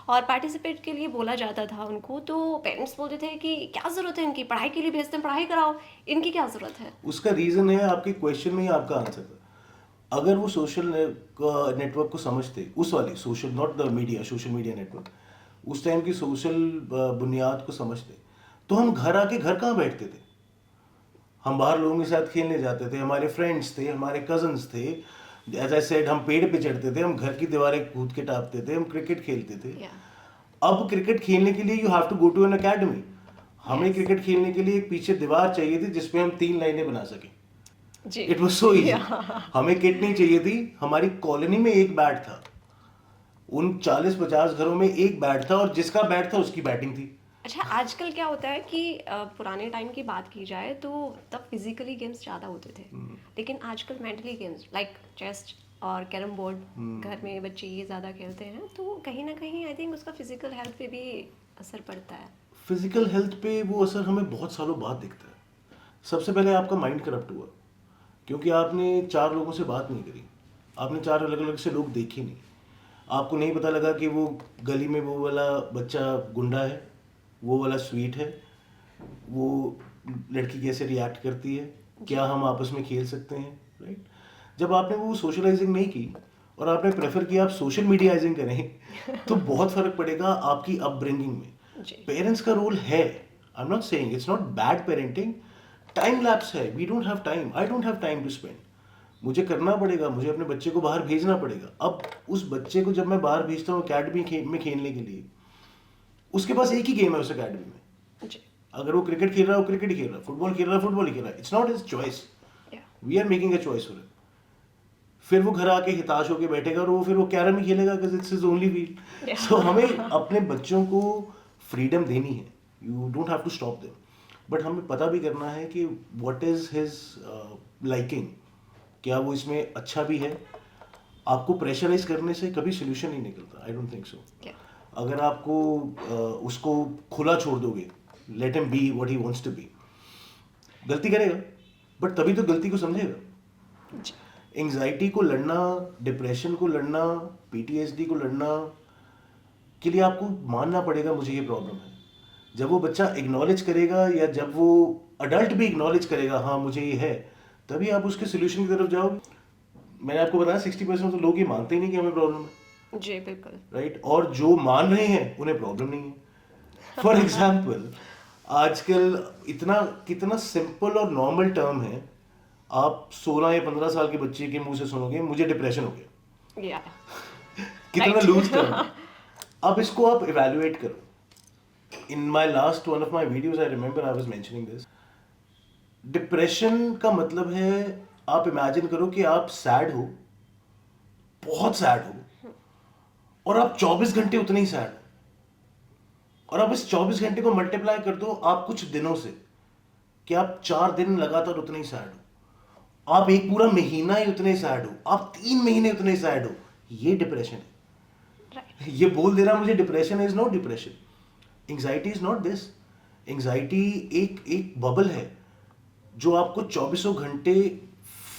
और पार्टिसिपेट के लिए बोला जाता था उनको, तो पेरेंट्स बोलते थे कि क्या ज़रूरत है इनकी, पढ़ाई के लिए भेजते हैं, पढ़ाई कराओ, इनकी क्या ज़रूरत है। उसका रीजन है आपके क्वेश्चन में ही आपका आंसर था। अगर वो सोशल नेटवर्क को समझते, उस वाले social, not the media, social media network, उस टाइम की सोशल बुनियाद को समझते, तो हम घर आके घर कहाँ बैठते थे, हम बाहर लोगों के साथ खेलने जाते थे, हमारे फ्रेंड्स थे, हमारे कजन्स थे, एज आई सेड हम पेड़ पे चढ़ते थे, हम घर की दीवारें कूद के टापते थे, हम क्रिकेट खेलते थे। अब क्रिकेट खेलने के लिए you have to go to an academy. हमें क्रिकेट खेलने के लिए एक पीछे दीवार चाहिए थी जिसपे हम 3 लाइनें बना सकें। It was so easy. हमें किट नहीं चाहिए थी, हमारी कॉलोनी में एक बैट था, उन 40-50 घरों में एक बैट था, और जिसका बैट था उसकी बैटिंग थी। अच्छा, आजकल क्या होता है कि पुराने टाइम की बात की जाए तो तब फिजिकली गेम्स ज़्यादा होते थे, लेकिन आजकल मेंटली गेम्स लाइक चेस और कैरम बोर्ड घर में बच्चे ये ज़्यादा खेलते हैं, तो कहीं ना कहीं आई थिंक उसका फिजिकल हेल्थ पे भी असर पड़ता है। फिजिकल हेल्थ पे वो असर हमें बहुत सालों बाद दिखता है। सबसे पहले आपका माइंड करप्ट हुआ, क्योंकि आपने 4 लोगों से बात नहीं करी, आपने 4 अलग अलग से लोग देखे नहीं, आपको नहीं पता लगा कि वो गली में वो वाला बच्चा गुंडा है, वो वाला स्वीट है, वो लड़की कैसे रिएक्ट करती है, क्या हम आपस में खेल सकते हैं, राइट। जब आपने वो सोशलाइजिंग नहीं की और आपने प्रेफर किया आप सोशल मीडियाइजिंग करें, तो बहुत फर्क पड़ेगा आपकी अपब्रिंगिंग में। पेरेंट्स का रोल है, I am not saying it's not bad parenting, time lapse है, we don't have time, I don't have time to spend, मुझे करना पड़ेगा, मुझे अपने बच्चे को बाहर भेजना पड़ेगा। अब उस बच्चे को जब मैं बाहर भेजता हूँ अकेडमी में खेलने के लिए, उसके पास एक ही गेम है उस अकेडमी में, अगर वो क्रिकेट खेल रहा है वो क्रिकेट खेल रहा है, फुटबॉल खेल रहा है फुटबॉल खेल रहा है, it's not his choice, we are making a choice for him. फिर वो घर आके हिताश होके बैठेगा और वो फिर वो कैरम ही खेलेगा because it's his only field. So हमें अपने बच्चों को फ्रीडम देनी है, you don't have to stop them, but हमें पता भी करना है कि व्हाट इज हिज लाइकिंग, क्या वो इसमें अच्छा भी है। आपको प्रेशराइज करने से कभी सोल्यूशन नहीं निकलता, आई डोंट थिंक सो। अगर आपको उसको खुला छोड़ दोगे, let him be what he wants to be, गलती करेगा बट तभी तो गलती को समझेगा। एंग्जाइटी को लड़ना, डिप्रेशन को लड़ना, पीटीएसडी को लड़ना के लिए आपको मानना पड़ेगा मुझे ये प्रॉब्लम है। जब वो बच्चा इग्नॉलेज करेगा या जब वो अडल्ट भी इग्नॉलेज करेगा हाँ मुझे ये है, तभी आप उसके सोल्यूशन की तरफ जाओगे। मैंने आपको बताया 60% तो लोग ये मानते ही नहीं कि हमें प्रॉब्लम है। जी बिल्कुल, राइट। और जो मान रहे हैं उन्हें प्रॉब्लम नहीं है। फॉर एग्जाम्पल आजकल इतना कितना सिंपल और नॉर्मल टर्म है, आप 16 या 15 साल के बच्चे के मुंह से सुनोगे मुझे डिप्रेशन हो गया। कितना लूज टर्म। अब इसको आप इवैल्यूएट करो। In my last one of my videos I remember I was mentioning this. Depression का मतलब है, आप इमेजिन करो कि आप सैड हो, बहुत सैड हो, और आप 24 घंटे उतने ही सैड हो, और आप इस 24 घंटे को मल्टीप्लाई कर दो आप कुछ दिनों से, कि आप 4 दिन लगातार उतने ही सैड हो, आप एक पूरा महीना ही उतने ही सैड हो, आप 3 महीने उतने ही सैड हो, ये डिप्रेशन है। ये बोल देना मुझे depression is not depression. Anxiety is not this. Anxiety एक बबल है जो आपको 24 घंटे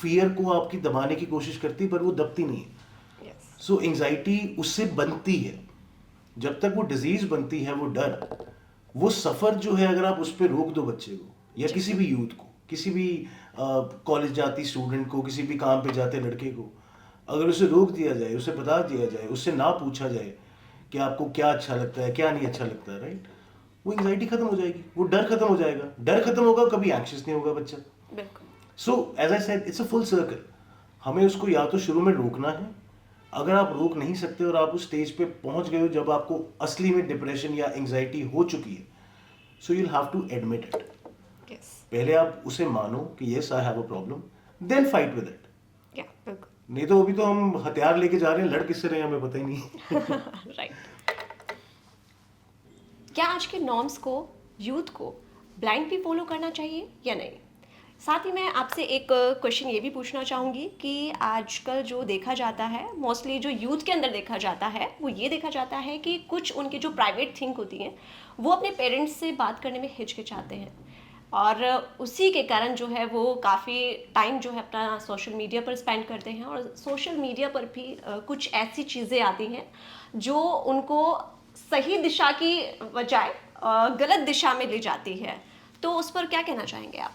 फियर को आपकी दबाने की कोशिश करती है, पर वो दबती नहीं है। सो एंग्जाइटी उससे बनती है, जब तक वो डिजीज बनती है, वो डर, वो सफर जो है, अगर आप उस पर रोक दो बच्चे को या किसी भी यूथ को, किसी भी कॉलेज जाती स्टूडेंट को, किसी भी काम पे जाते लड़के को, अगर उसे रोक दिया जाए, उसे बता दिया जाए, उससे ना पूछा जाए कि आपको क्या अच्छा लगता है क्या नहीं अच्छा लगता है, राइट, वो एंग्जाइटी खत्म हो जाएगी, वो डर खत्म हो जाएगा। डर खत्म होगा कभी एंग्शियस नहीं होगा बच्चा। So as I said it's a full circle. हमें उसको या तो शुरू में रोकना है, अगर आप रोक नहीं सकते और आप उस स्टेज पे पहुंच गए हो जब आपको असली में डिप्रेशन या एंग्जाइटी हो चुकी है, so you will have to admit it. पहले आप उसे मानो कि yes I have a problem, then fight with it. नहीं तो अभी तो हम हथियार लेके जा रहे हैं, लड़ किससे रहे हैं हमें पता ही नहीं। राइट। क्या आज के नॉर्म्स को यूथ को ब्लाइंडली फॉलो करना चाहिए या नहीं? साथ ही मैं आपसे एक क्वेश्चन ये भी पूछना चाहूँगी कि आजकल जो देखा जाता है, मोस्टली जो यूथ के अंदर देखा जाता है, वो ये देखा जाता है कि कुछ उनकी जो प्राइवेट थिंक होती हैं वो अपने पेरेंट्स से बात करने में हिचकिचाते हैं, और उसी के कारण जो है वो काफ़ी टाइम जो है अपना सोशल मीडिया पर स्पेंड करते हैं, और सोशल मीडिया पर भी कुछ ऐसी चीज़ें आती हैं जो उनको सही दिशा की बजाय गलत दिशा में ले जाती है। तो उस पर क्या कहना चाहेंगे आप?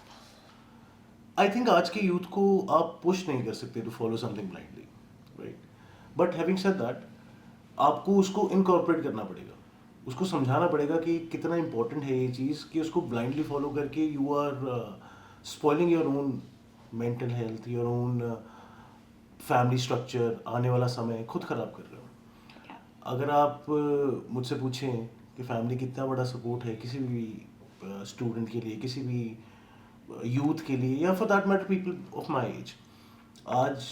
आई थिंक आज के यूथ को आप पुश नहीं कर सकते to follow something blindly, right? But having said that, आपको उसको इनकॉर्पोरेट करना पड़ेगा, उसको समझाना पड़ेगा कि कितना इंपॉर्टेंट है ये चीज़, कि उसको ब्लाइंडली फॉलो करके you are spoiling your own mental health, your own family structure, आने वाला समय खुद ख़राब कर रहे हो। अगर आप मुझसे पूछें कि फैमिली कितना बड़ा सपोर्ट है किसी भी स्टूडेंट के लिए, किसी भी यूथ के लिए, या for that matter people of my age, आज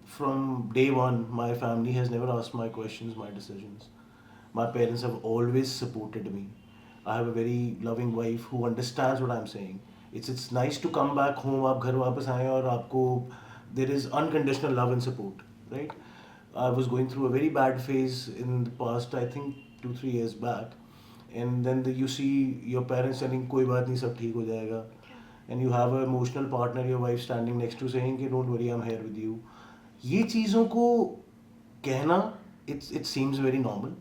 from day one my family has never asked my questions, my decisions. My parents have always supported me. I have a very loving wife who understands what I'm saying. It's nice to come back home, आप घर वापस आए और आपको there is unconditional love and support, right? I was going through a very bad phase in the past, I think 2-3 years back, and then you see your parents telling कोई बात नहीं, सब ठीक हो जाएगा, and you have an emotional partner, your wife standing next to saying कि don't worry, I'm here with you. ये चीज़ों को कहना it seems very normal,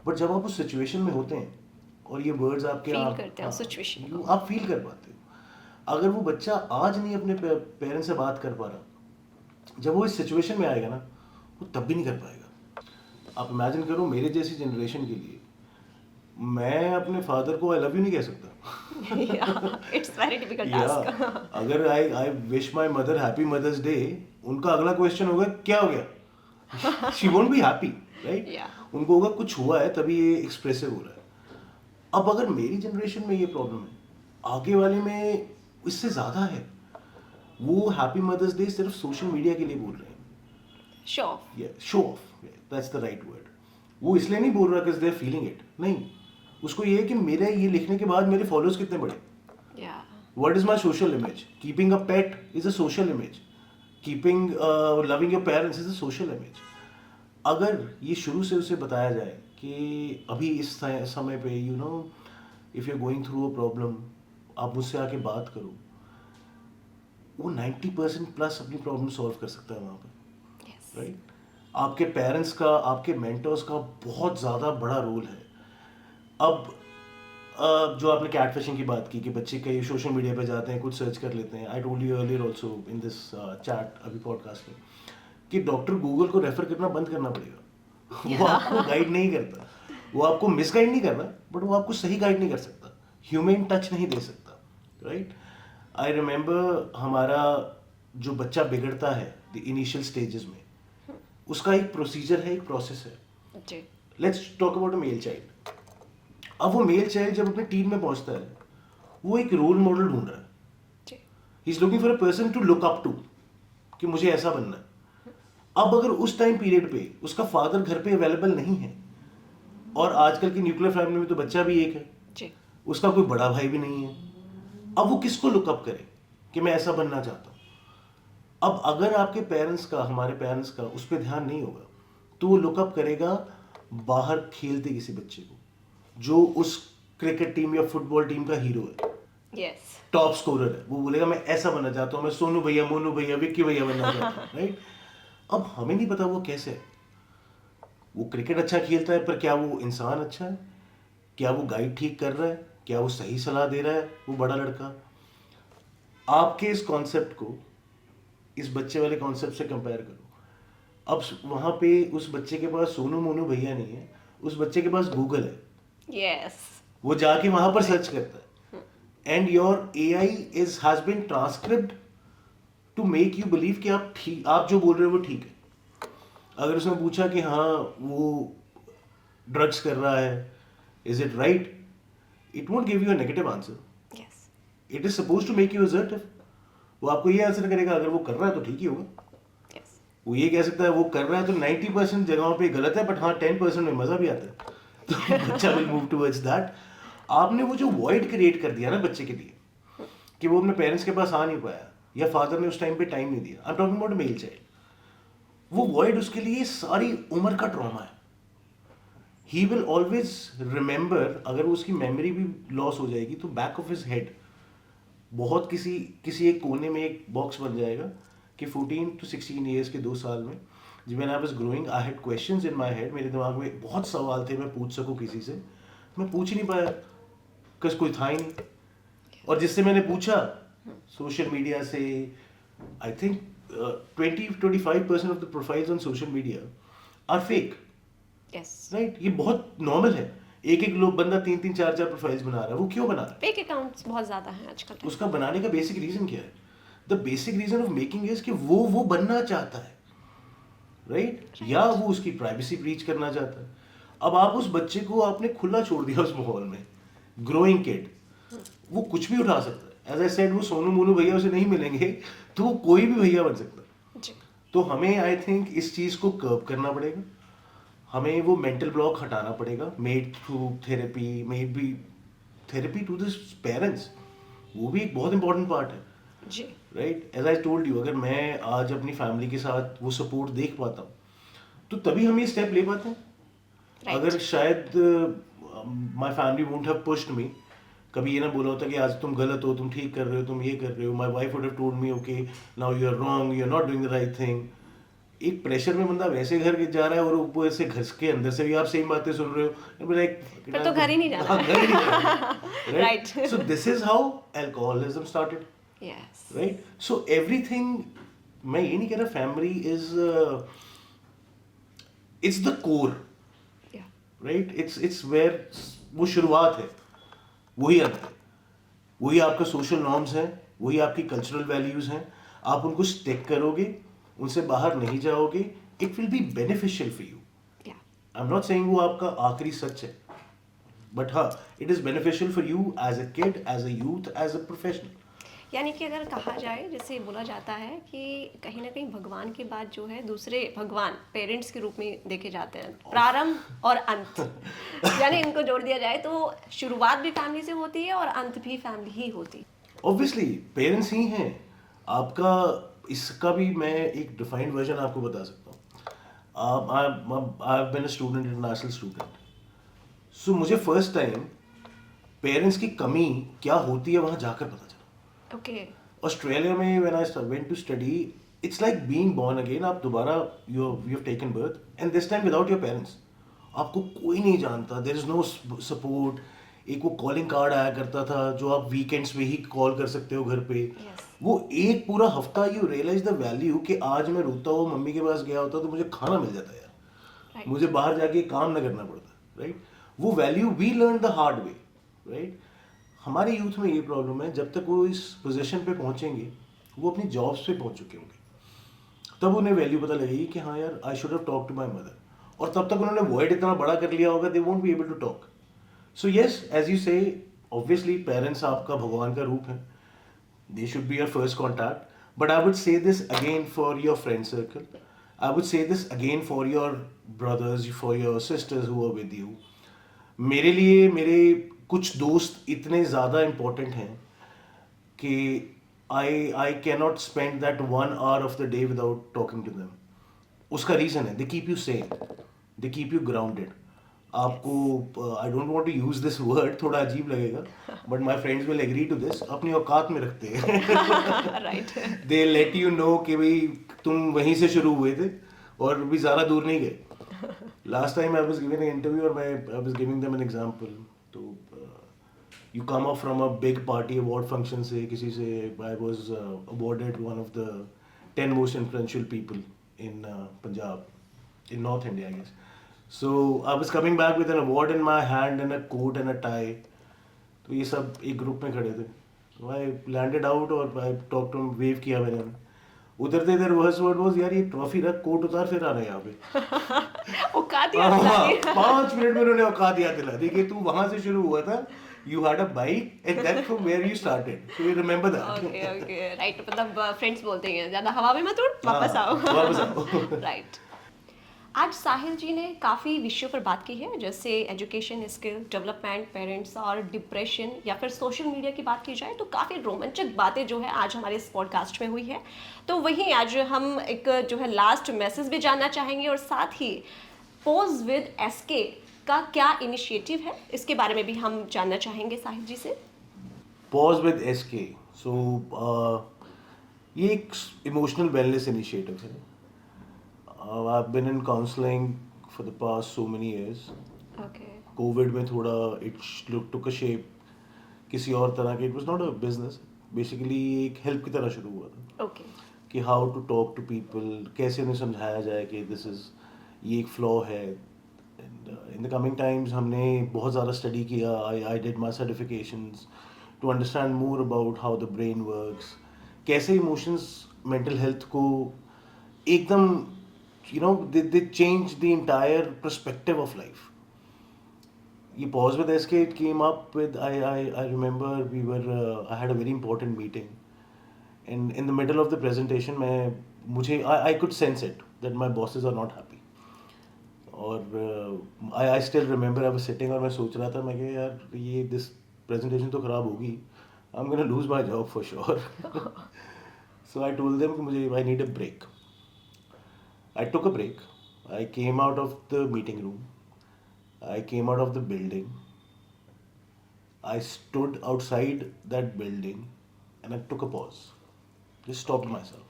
but जब आप उस सिचुएशन में होते हैं और ये वर्ड्स आपके फील करते हैं सिचुएशन को, आप फील कर पाते हो। अगर वो बच्चा आज नहीं अपने पेरेंट्स से बात कर पा रहा, जब वो इस सिचुएशन में आएगा ना, वो तब भी नहीं कर पाएगा। आप इमेजिन करो, मेरे जैसी जनरेशन के लिए मैं अपने फादर को आई लव यू नहीं कह सकता। It's very difficult task. अगर I wish my mother happy mother's day, उनका अगला क्वेश्चन होगा क्या हो गया। She won't be happy, right? उनको होगा कुछ हुआ है तभी ये एक्सप्रेसिव हो रहा है। अब अगर मेरी जनरेशन में ये प्रॉब्लम है, आगे वाले में इससे ज़्यादा है। वो हैप्पी मदर्स डे सिर्फ सोशल मीडिया के लिए बोल रहे हैं। Show off. Show off, that's the right word. वो इसलिए नहीं बोल रहा because they are feeling it, नहीं, उसको ये है कि मेरे ये लिखने के बाद मेरे फॉलोअर्स कितने बढ़े। What is my social image? Keeping a pet is a social image. Keeping loving your parents is a social image. अगर ये शुरू से उसे बताया जाए कि अभी इस समय पे you know if you are going through a problem, आप मुझसे आके बात करो, वो 90% प्लस अपनी प्रॉब्लम सॉल्व कर सकता है वहाँ पर, राइट? आपके पेरेंट्स का, आपके मेंटर्स का बहुत ज़्यादा बड़ा रोल है। अब जो आपने कैट फिशिंग की बात की कि बच्चे कई सोशल मीडिया पे जाते हैं, कुछ सर्च कर लेते हैं। आई told you earlier also in this chat, अभी पॉडकास्ट में, कि डॉक्टर गूगल को रेफर करना बंद करना पड़ेगा। वो आपको गाइड नहीं करता, वो आपको मिसगाइड नहीं करना, बट वो आपको सही गाइड नहीं कर सकता, ह्यूमन टच नहीं दे सकता, राइट? आई रिमेंबर हमारा जो बच्चा बिगड़ता है द इनिशियल स्टेजेस में, उसका एक प्रोसीजर है, एक प्रोसेस है। Let's talk about a male child. अब वो मेल चाइल्ड जब अपने टीन में पहुंचता है, वो एक रोल मॉडल ढूंढ रहा है। He is looking for a person to look up to, कि मुझे ऐसा बनना है। अब अगर उस टाइम पीरियड पे उसका फादर घर पे अवेलेबल नहीं है, और आजकल की न्यूक्लियर फैमिली में तो बच्चा भी एक है, उसका कोई बड़ा भाई भी नहीं है, अब वो किसको लुक अप करे कि मैं ऐसा बनना चाहता हूं। अब अगर आपके पेरेंट्स का, हमारे पेरेंट्स का उस पर ध्यान नहीं होगा, तो वो लुकअप करेगा बाहर खेलते किसी बच्चे को जो उस क्रिकेट टीम या फुटबॉल टीम का हीरो है, टॉप स्कोरर है। वो बोलेगा मैं ऐसा बनना चाहता हूँ, मैं सोनू भैया, मोनू भैया, विक्की भैया बनना चाहता हूँ, राइट? अब हमें नहीं पता वो कैसे है। वो क्रिकेट अच्छा खेलता है, पर क्या वो इंसान अच्छा है? क्या वो गाइड ठीक कर रहा है? क्या वो सही सलाह दे रहा है? वो बड़ा लड़का आपके इस कॉन्सेप्ट को इस बच्चे वाले कॉन्सेप्ट से कंपेयर करो। अब वहां पे उस बच्चे के पास सोनू मोनू भैया नहीं है, उस बच्चे के पास गूगल है। वो जाके वहां पर सर्च करता है, and your AI has been transcript to make you believe कि आप जो बोल रहे हो वो ठीक है। अगर उसने पूछा कि हाँ वो ड्रग्स कर रहा है, is it right, it won't give you a negative answer, it is suppose to make you assertive. वो आपको ये आंसर करेगा अगर वो कर रहा है तो ठीक ही होगा। वो ये कह सकता है वो कर रहा है तो 90% जगहों पे गलत है, बट हाँ 10% में मजा भी आता है। तो बच्चा विल मूव टुवर्ड्स दैट। आपने वो जो वॉइड क्रिएट कर दिया ना बच्चे के लिए, कि वो अपने पेरेंट्स के पास आ नहीं पाया या फादर ने उस टाइम पे टाइम नहीं दिया, I am talking about male child, वो वॉइड उसके लिए सारी उम्र का ट्रॉमा है. ही विल ऑलवेज रिमेंबर, अगर वो उसकी मेमोरी भी लॉस हो जाएगी तो बैक ऑफ हिज हेड बहुत किसी किसी एक कोने में एक बॉक्स बन जाएगा कि 14 to 16 ईयर्स के 2 साल में जब when I was growing I had questions in my head, मेरे दिमाग में बहुत सवाल थे मैं पूछ सकूं किसी से, मैं पूछ ही नहीं पाया बिकॉज कोई था ही नहीं. और जिससे मैंने पूछा सोशल मीडिया से, I think 20-25% of the profiles on social media are fake. Yes, right, ये बहुत नॉर्मल है. एक एक लोग बंदा 3-3 4-4 प्रोफाइल्स बना रहा है, वो क्यों बना रहा है? फेक अकाउंट्स बहुत ज्यादा हैं आजकल. उसका बनाने का बेसिक रीजन क्या है? The basic reason of making is कि वो बनना चाहता है, राइट? या वो उसकी प्राइवेसी ब्रीच करना चाहता है. अब आप उस बच्चे को आपने खुला छोड़ दिया उस माहौल में, ग्रोइंग किड, वो कुछ भी उठा सकता है. एज आई सेड, वो सोनू मोनू भैया उसे नहीं मिलेंगे तो वो कोई भी भैया बन सकता है. जी. तो हमें आई थिंक इस चीज को कर्व करना पड़ेगा, हमें वो मेंटल ब्लॉक हटाना पड़ेगा, made through therapy, maybe therapy to this parents, वो भी एक बहुत इंपॉर्टेंट पार्ट है. जी. Right, as I told you, अगर मैं आज अपनी फैमिली के साथ वो सपोर्ट देख पाता हूँ तो तभी हम ये स्टेप ले पाते हैं. Right. अगर शायद my family won't have pushed me, कभी ये ना बोला होता कि आज तुम गलत हो, तुम ठीक कर रहे हो, तुम ये कर रहे हो, my wife would have told me okay now you are wrong, you are not doing the right thing. एक प्रेशर में बंदा वैसे घर के जा रहा है और ऊपर से घर के अंदर से भी आप सेम बातें सुन रहे हो, लाइक फिर तो घर ही नहीं जाना. घर ही नहीं जाना. Right. So this is how alcoholism started. Yes. Right, so everything, मैं ये नहीं कह रहा family is it's the core, या. राइट, इट्स वेयर, वो शुरुआत है, वही अंत है, वही आपका सोशल नॉर्म्स हैं, वही आपकी कल्चरल वैल्यूज हैं. आप उनको स्टिक करोगे, उनसे बाहर नहीं जाओगे, it will be beneficial for you. Yeah. I am not saying वो आपका आखिरी सच है, बट हाँ, it is beneficial for you as a kid, as a youth, as a professional. यानी कि अगर कहा जाए, जैसे बोला जाता है कि कहीं ना कहीं भगवान के बाद जो है दूसरे भगवान पेरेंट्स के रूप में देखे जाते हैं, प्रारंभ और अंत. यानी इनको जोड़ दिया जाए तो शुरुआत भी फैमिली से होती है और अंत भी फैमिली ही होती है. ऑब्वियसली पेरेंट्स ही हैं आपका. इसका भी मैं एक डिफाइंड वर्जन आपको बता सकता हूँ. I have been a student, international student. So मुझे फर्स्ट टाइम पेरेंट्स की कमी क्या होती है वहाँ जाकर पता चला. ओके. ऑस्ट्रेलिया में when I went to study, it's like being born again. आप दोबारा you have taken birth and this time without your parents. आपको कोई नहीं जानता, देयर इज नो सपोर्ट. एक वो कॉलिंग कार्ड आया करता था जो आप वीकेंड्स पे ही कॉल कर सकते हो घर पे. Yes. वो एक पूरा हफ्ता यू रियलाइज द वैल्यू कि आज मैं रोता हुआ मम्मी के पास गया होता तो मुझे खाना मिल जाता यार. Right. मुझे बाहर जाके काम ना करना पड़ता. राइट, वो value we learn the hard way. Right, हमारे यूथ में ये प्रॉब्लम है, जब तक वो इस पोजीशन पे पहुंचेंगे, वो अपनी जॉब्स पे पहुंच चुके होंगे, तब उन्हें वैल्यू पता लगेगी कि हाँ यार, I should have talk to my mother. और तब तक उन्होंने वॉइड इतना बड़ा कर लिया होगा, they won't be able to talk. So yes, as you say, obviously parents आपका भगवान का रूप है, they should be your first contact. But I would say this again for your friend circle. I would say this again for your brothers, for your sisters who are with you. मेरे लिए मेरे कुछ दोस्त इतने ज़्यादा important हैं कि I can not spend that 1 hour of the day without talking to them. उसका रीज़न है, they keep you safe, they keep you grounded. आपको, I don't want to use this word, थोड़ा अजीब लगेगा, but my friends will agree to this, अपनी औकात में रखते हैं. Right. They let you know कि भाई तुम वहीं से शुरू हुए थे और भी ज़्यादा दूर नहीं गए. Last time I was giving an interview और I was giving them an example. तो you come up from a big party award function से किसी से, I was awarded one of the 10 most influential people in Punjab, in North India I guess. So I was coming back with an award in my hand and a coat and a tie. तो ये सब एक group में खड़े थे. So I landed out और I talked to him, wave किया मैंने. उतरते इधर वर्स्ट वर्ड वाज, यार ये ट्रॉफी रख, कोट उतार, फिर आना यहाँ पे. औकात याद दिला दी. 5 मिनट में उन्होंने औकात याद दिला दी कि तू वहां से शुरू हुआ था. You had a bike and that's from where you started. So you remember that. Okay okay. Right, मतलब फ्रेंड्स बोलते हैं ज्यादा हवा में मत उड़, वापस आओ. वापस आओ. राइट. आज साहिल जी ने काफ़ी विषयों पर बात की है, जैसे एजुकेशन, स्किल डेवलपमेंट, पेरेंट्स और डिप्रेशन, या फिर सोशल मीडिया की बात की जाए तो काफ़ी रोमांचक बातें जो है आज हमारे इस पॉडकास्ट में हुई है। तो वहीं आज हम एक जो है लास्ट मैसेज भी जानना चाहेंगे, और साथ ही पोज विद एसके का क्या इनिशिएटिव है इसके बारे में भी हम जानना चाहेंगे साहिल जी से। Pause with SK. सो ये एक इमोशनल वेलनेस इनिशिएटिव है। I been in counselling for the past so many years. Okay. Covid में थोड़ा इट टुक अ शेप किसी और तरह के, it was not a business, basically एक हेल्प की तरह शुरू हुआ था ओके। कि how to talk to people, कैसे उन्हें समझाया जाए कि दिस इज़, ये एक फ्लॉ है। इन द कमिंग टाइम्स हमने बहुत ज़्यादा स्टडी किया। I did my certifications to understand more about how the brain works, कैसे इमोशंस मेंटल हेल्थ को एकदम they change the entire perspective of life. ये pause with SK, it came up with, I remember we were I had a very important meeting, and in the middle of the presentation I could sense it that my bosses are not happy. और I still remember I was sitting और मैं सोच रहा था, मैं कि यार ये this presentation तो खराब होगी, I'm gonna lose my job for sure. So I told them कि मुझे I need a break. I took a break. I came out of the meeting room. I came out of the building. I stood outside that building and I took a pause. Just stopped myself.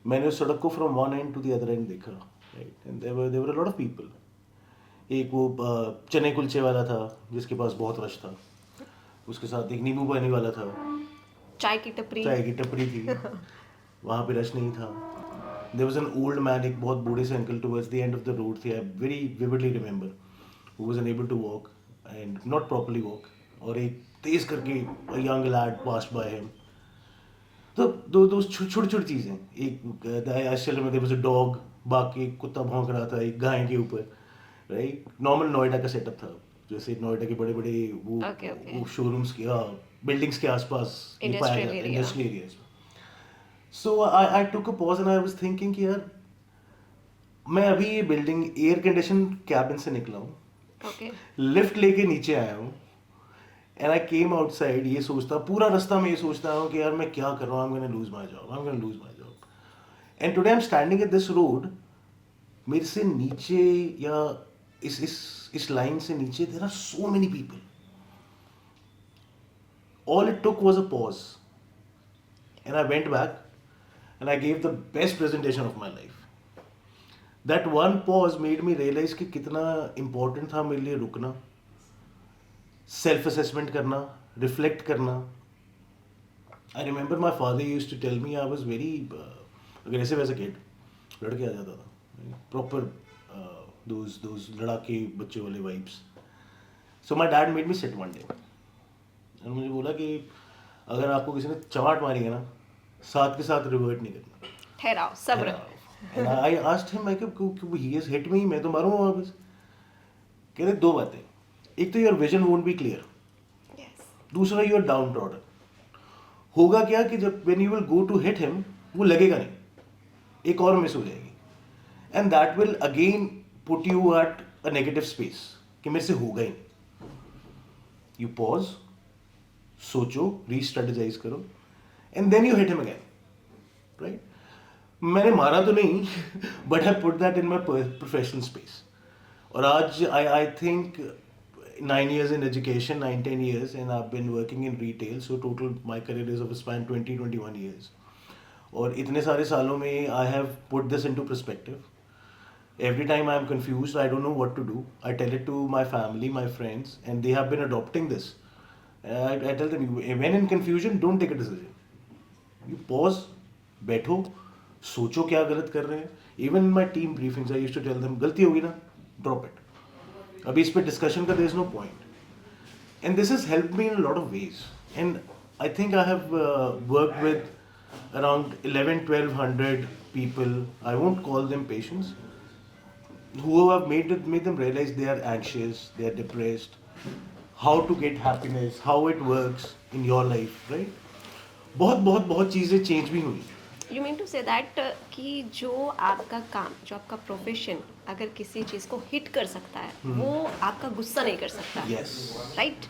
मैंने उस सड़क को from one end to the other end देखा, right? And there were a lot of people. एक वो चने कुलचे वाला था जिसके पास बहुत रश था, उसके साथ एक नींबू पानी वाला था, चाय की टपरी थी, वहाँ पे रश नहीं था. There was an old man, एक बहुत बूढ़े से uncle towards the end of the road थे, I very vividly remember, who was unable to walk and not properly walk, और एक तेज करके a young lad passed by him. तो दो छोटी छोटी चीज़ें, एक I still remember there was a dog, बाकी कुत्ता भौंक रहा था एक गाय के ऊपर, राइट? नॉर्मल नोएडा का सेटअप था, जैसे नोएडा के बड़े बड़े वो शोरूम्स के बिल्डिंग्स के आसपास ये पाया जाता है, industrial areas. So I took a pause and I was thinking कि यार मैं अभी ये बिल्डिंग एयर कंडीशन कैबिन से निकला हूँ, लिफ्ट लेके नीचे आया हूँ, एंड आई केम आउटसाइड ये सोचता, पूरा रास्ता में ये सोचता हूँ कि यार मैं क्या कर रहा हूँ, I am gonna lose my job. And today I am standing at this road. मेरे से नीचे या इस लाइन से नीचे there are so many people. All it took was a pause and I went back and I gave the best presentation of my life. That one pause made me realize कि कितना important था मेरे लिए रुकना, self assessment करना, reflect करना. I remember my father used to tell me I was very aggressive as a kid. लड़के आ जाता था, proper those लड़ाके बच्चे वाले vibes. So my dad made me sit one day. और मुझे बोला कि अगर आपको किसी ने चमाट मारी है ना, साथ के साथ रिवर्ट नहीं करना, ठहराओ, सब्र. And I asked him, मैं कि he has hit me, मैं तो मारूंगा वापस. कह रहे दो बातें, एक तो your vision won't be clear, दूसरा you are downtrodden. होगा क्या कि जब when you will go to hit him, वो लगेगा नहीं, एक और मिस हो जाएगी, and that will again put you at a negative space कि मेरे से होगा ही नहीं. You pause, सोचो, re-strategize करो, and then you hit him again, right? मैंने मारा तो नहीं, but I put that in my professional space. और आज I think 9 years in education, 9-10 years, and I've been working in retail, so total my career is of a span 20-21 years. और इतने सारे सालों में I have put this into perspective. Every time I am confused, I don't know what to do, I tell it to my family, my friends, and they have been adopting this. I tell them, when in confusion, don't take a decision. You pause, बैठो, सोचो क्या गलत कर रहे हैं. Even in my team briefings, I used to tell them, गलती होगी ना, drop it. अभी इस पे discussion का there is no point. And this has helped me in a lot of ways. And I think I have worked with around 11-1200 people. I won't call them patients, who have made them realize they are anxious, they are depressed, how to get happiness, how it works in your life, right? बहुत चीज़ें change भी हुई. You mean to say that कि जो आपका काम, जो आपका प्रोफेशन अगर किसी चीज़ को हिट कर सकता है, वो आपका गुस्सा नहीं कर सकता, यस। राइट?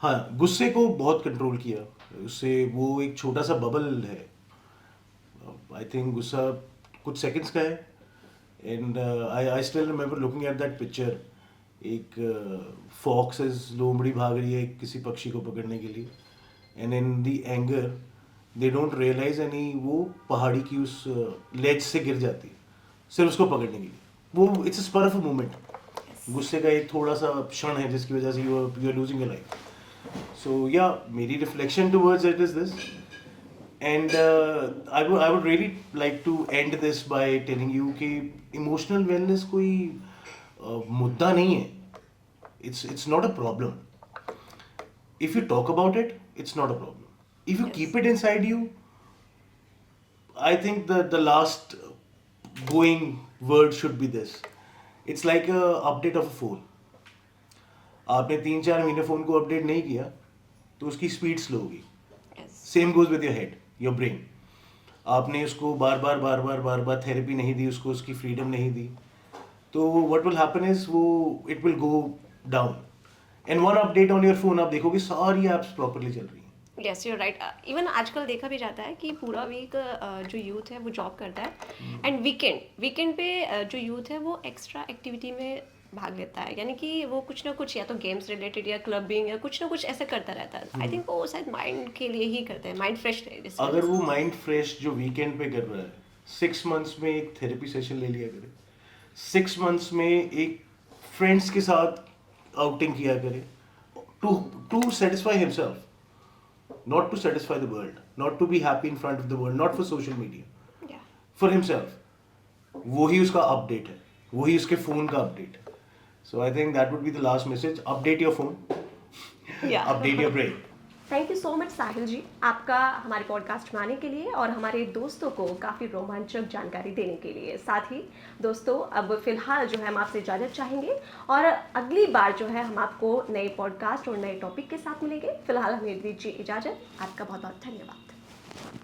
हाँ, गुस्से को बहुत कंट्रोल किया। उससे वो एक छोटा सा बबल है। आई थिंक गुस्सा कुछ सेकंड्स का है। And I still remember looking at that picture. एक फॉक्स लोमड़ी भाग रही है किसी पक्षी को पकड़ने के लिए, and in the anger they don't realise any, वो पहाड़ी की उस लेज से गिर जाती है सिर्फ उसको पकड़ने के लिए। वो it's a spur of a moment. गुस्से का एक थोड़ा सा क्षण है जिसकी वजह से you are losing your life. So yeah, मेरी reflection towards it is this, and I would really like to end this by telling you कि emotional wellness कोई मुद्दा नहीं है. It's not a problem. If you talk about it, it's not a problem. If you Yes. keep it inside you, I think the last going word should be this. It's like a update of a phone. आपने 3-4 महीने phone को update नहीं किया तो उसकी speed slow होगी। Yes. Same goes with your head, your brain. आपने उसको बार बार थेरेपी नहीं दी, उसको उसकी फ्रीडम नहीं दी, तो व्हाट विल हैपन इज वो it will go down. And one update on your phone, आप देखोगे सारी एप्स प्रॉपरली चल रही हैं। Yes, you right. इवन आजकल देखा भी जाता है कि पूरा वीक जो यूथ है वो जॉब करता है, एंड वीकेंड पे जो यूथ है वो एक्स्ट्रा एक्टिविटी में भाग लेता है, यानी कि वो कुछ ना कुछ या तो गेम्स रिलेटेड या क्लबिंग या कुछ ना कुछ ऐसा करता रहता है। आई थिंक वो शायद माइंड के लिए ही करते हैं, माइंड फ्रेश रहे जिससे। अगर वो माइंड फ्रेश जो वीकेंड पे कर रहा है, 6 मंथ्स में एक थेरेपी सेशन ले लिया करे, 6 मंथ्स में एक फ्रेंड्स के साथ आउटिंग किया करे, to satisfy himself, not to satisfy the world, not to be happy in front of the world, not for social media, Yeah. for himself. वही उसका अपडेट है, वही उसके फोन का अपडेट है। So I think that would be the last message. Update your phone. Yeah. Update your brain. Thank you so much Sahil ji, आपका हमारे podcast में आने के लिए और हमारे दोस्तों को काफ़ी रोमांचक जानकारी देने के लिए। साथ ही दोस्तों, अब फिलहाल जो है हम आपसे इजाज़त चाहेंगे और अगली बार जो है हम आपको नए पॉडकास्ट और नए टॉपिक के साथ मिलेंगे। फिलहाल हमें दीजिए इजाज़त। आपका बहुत बहुत धन्यवाद।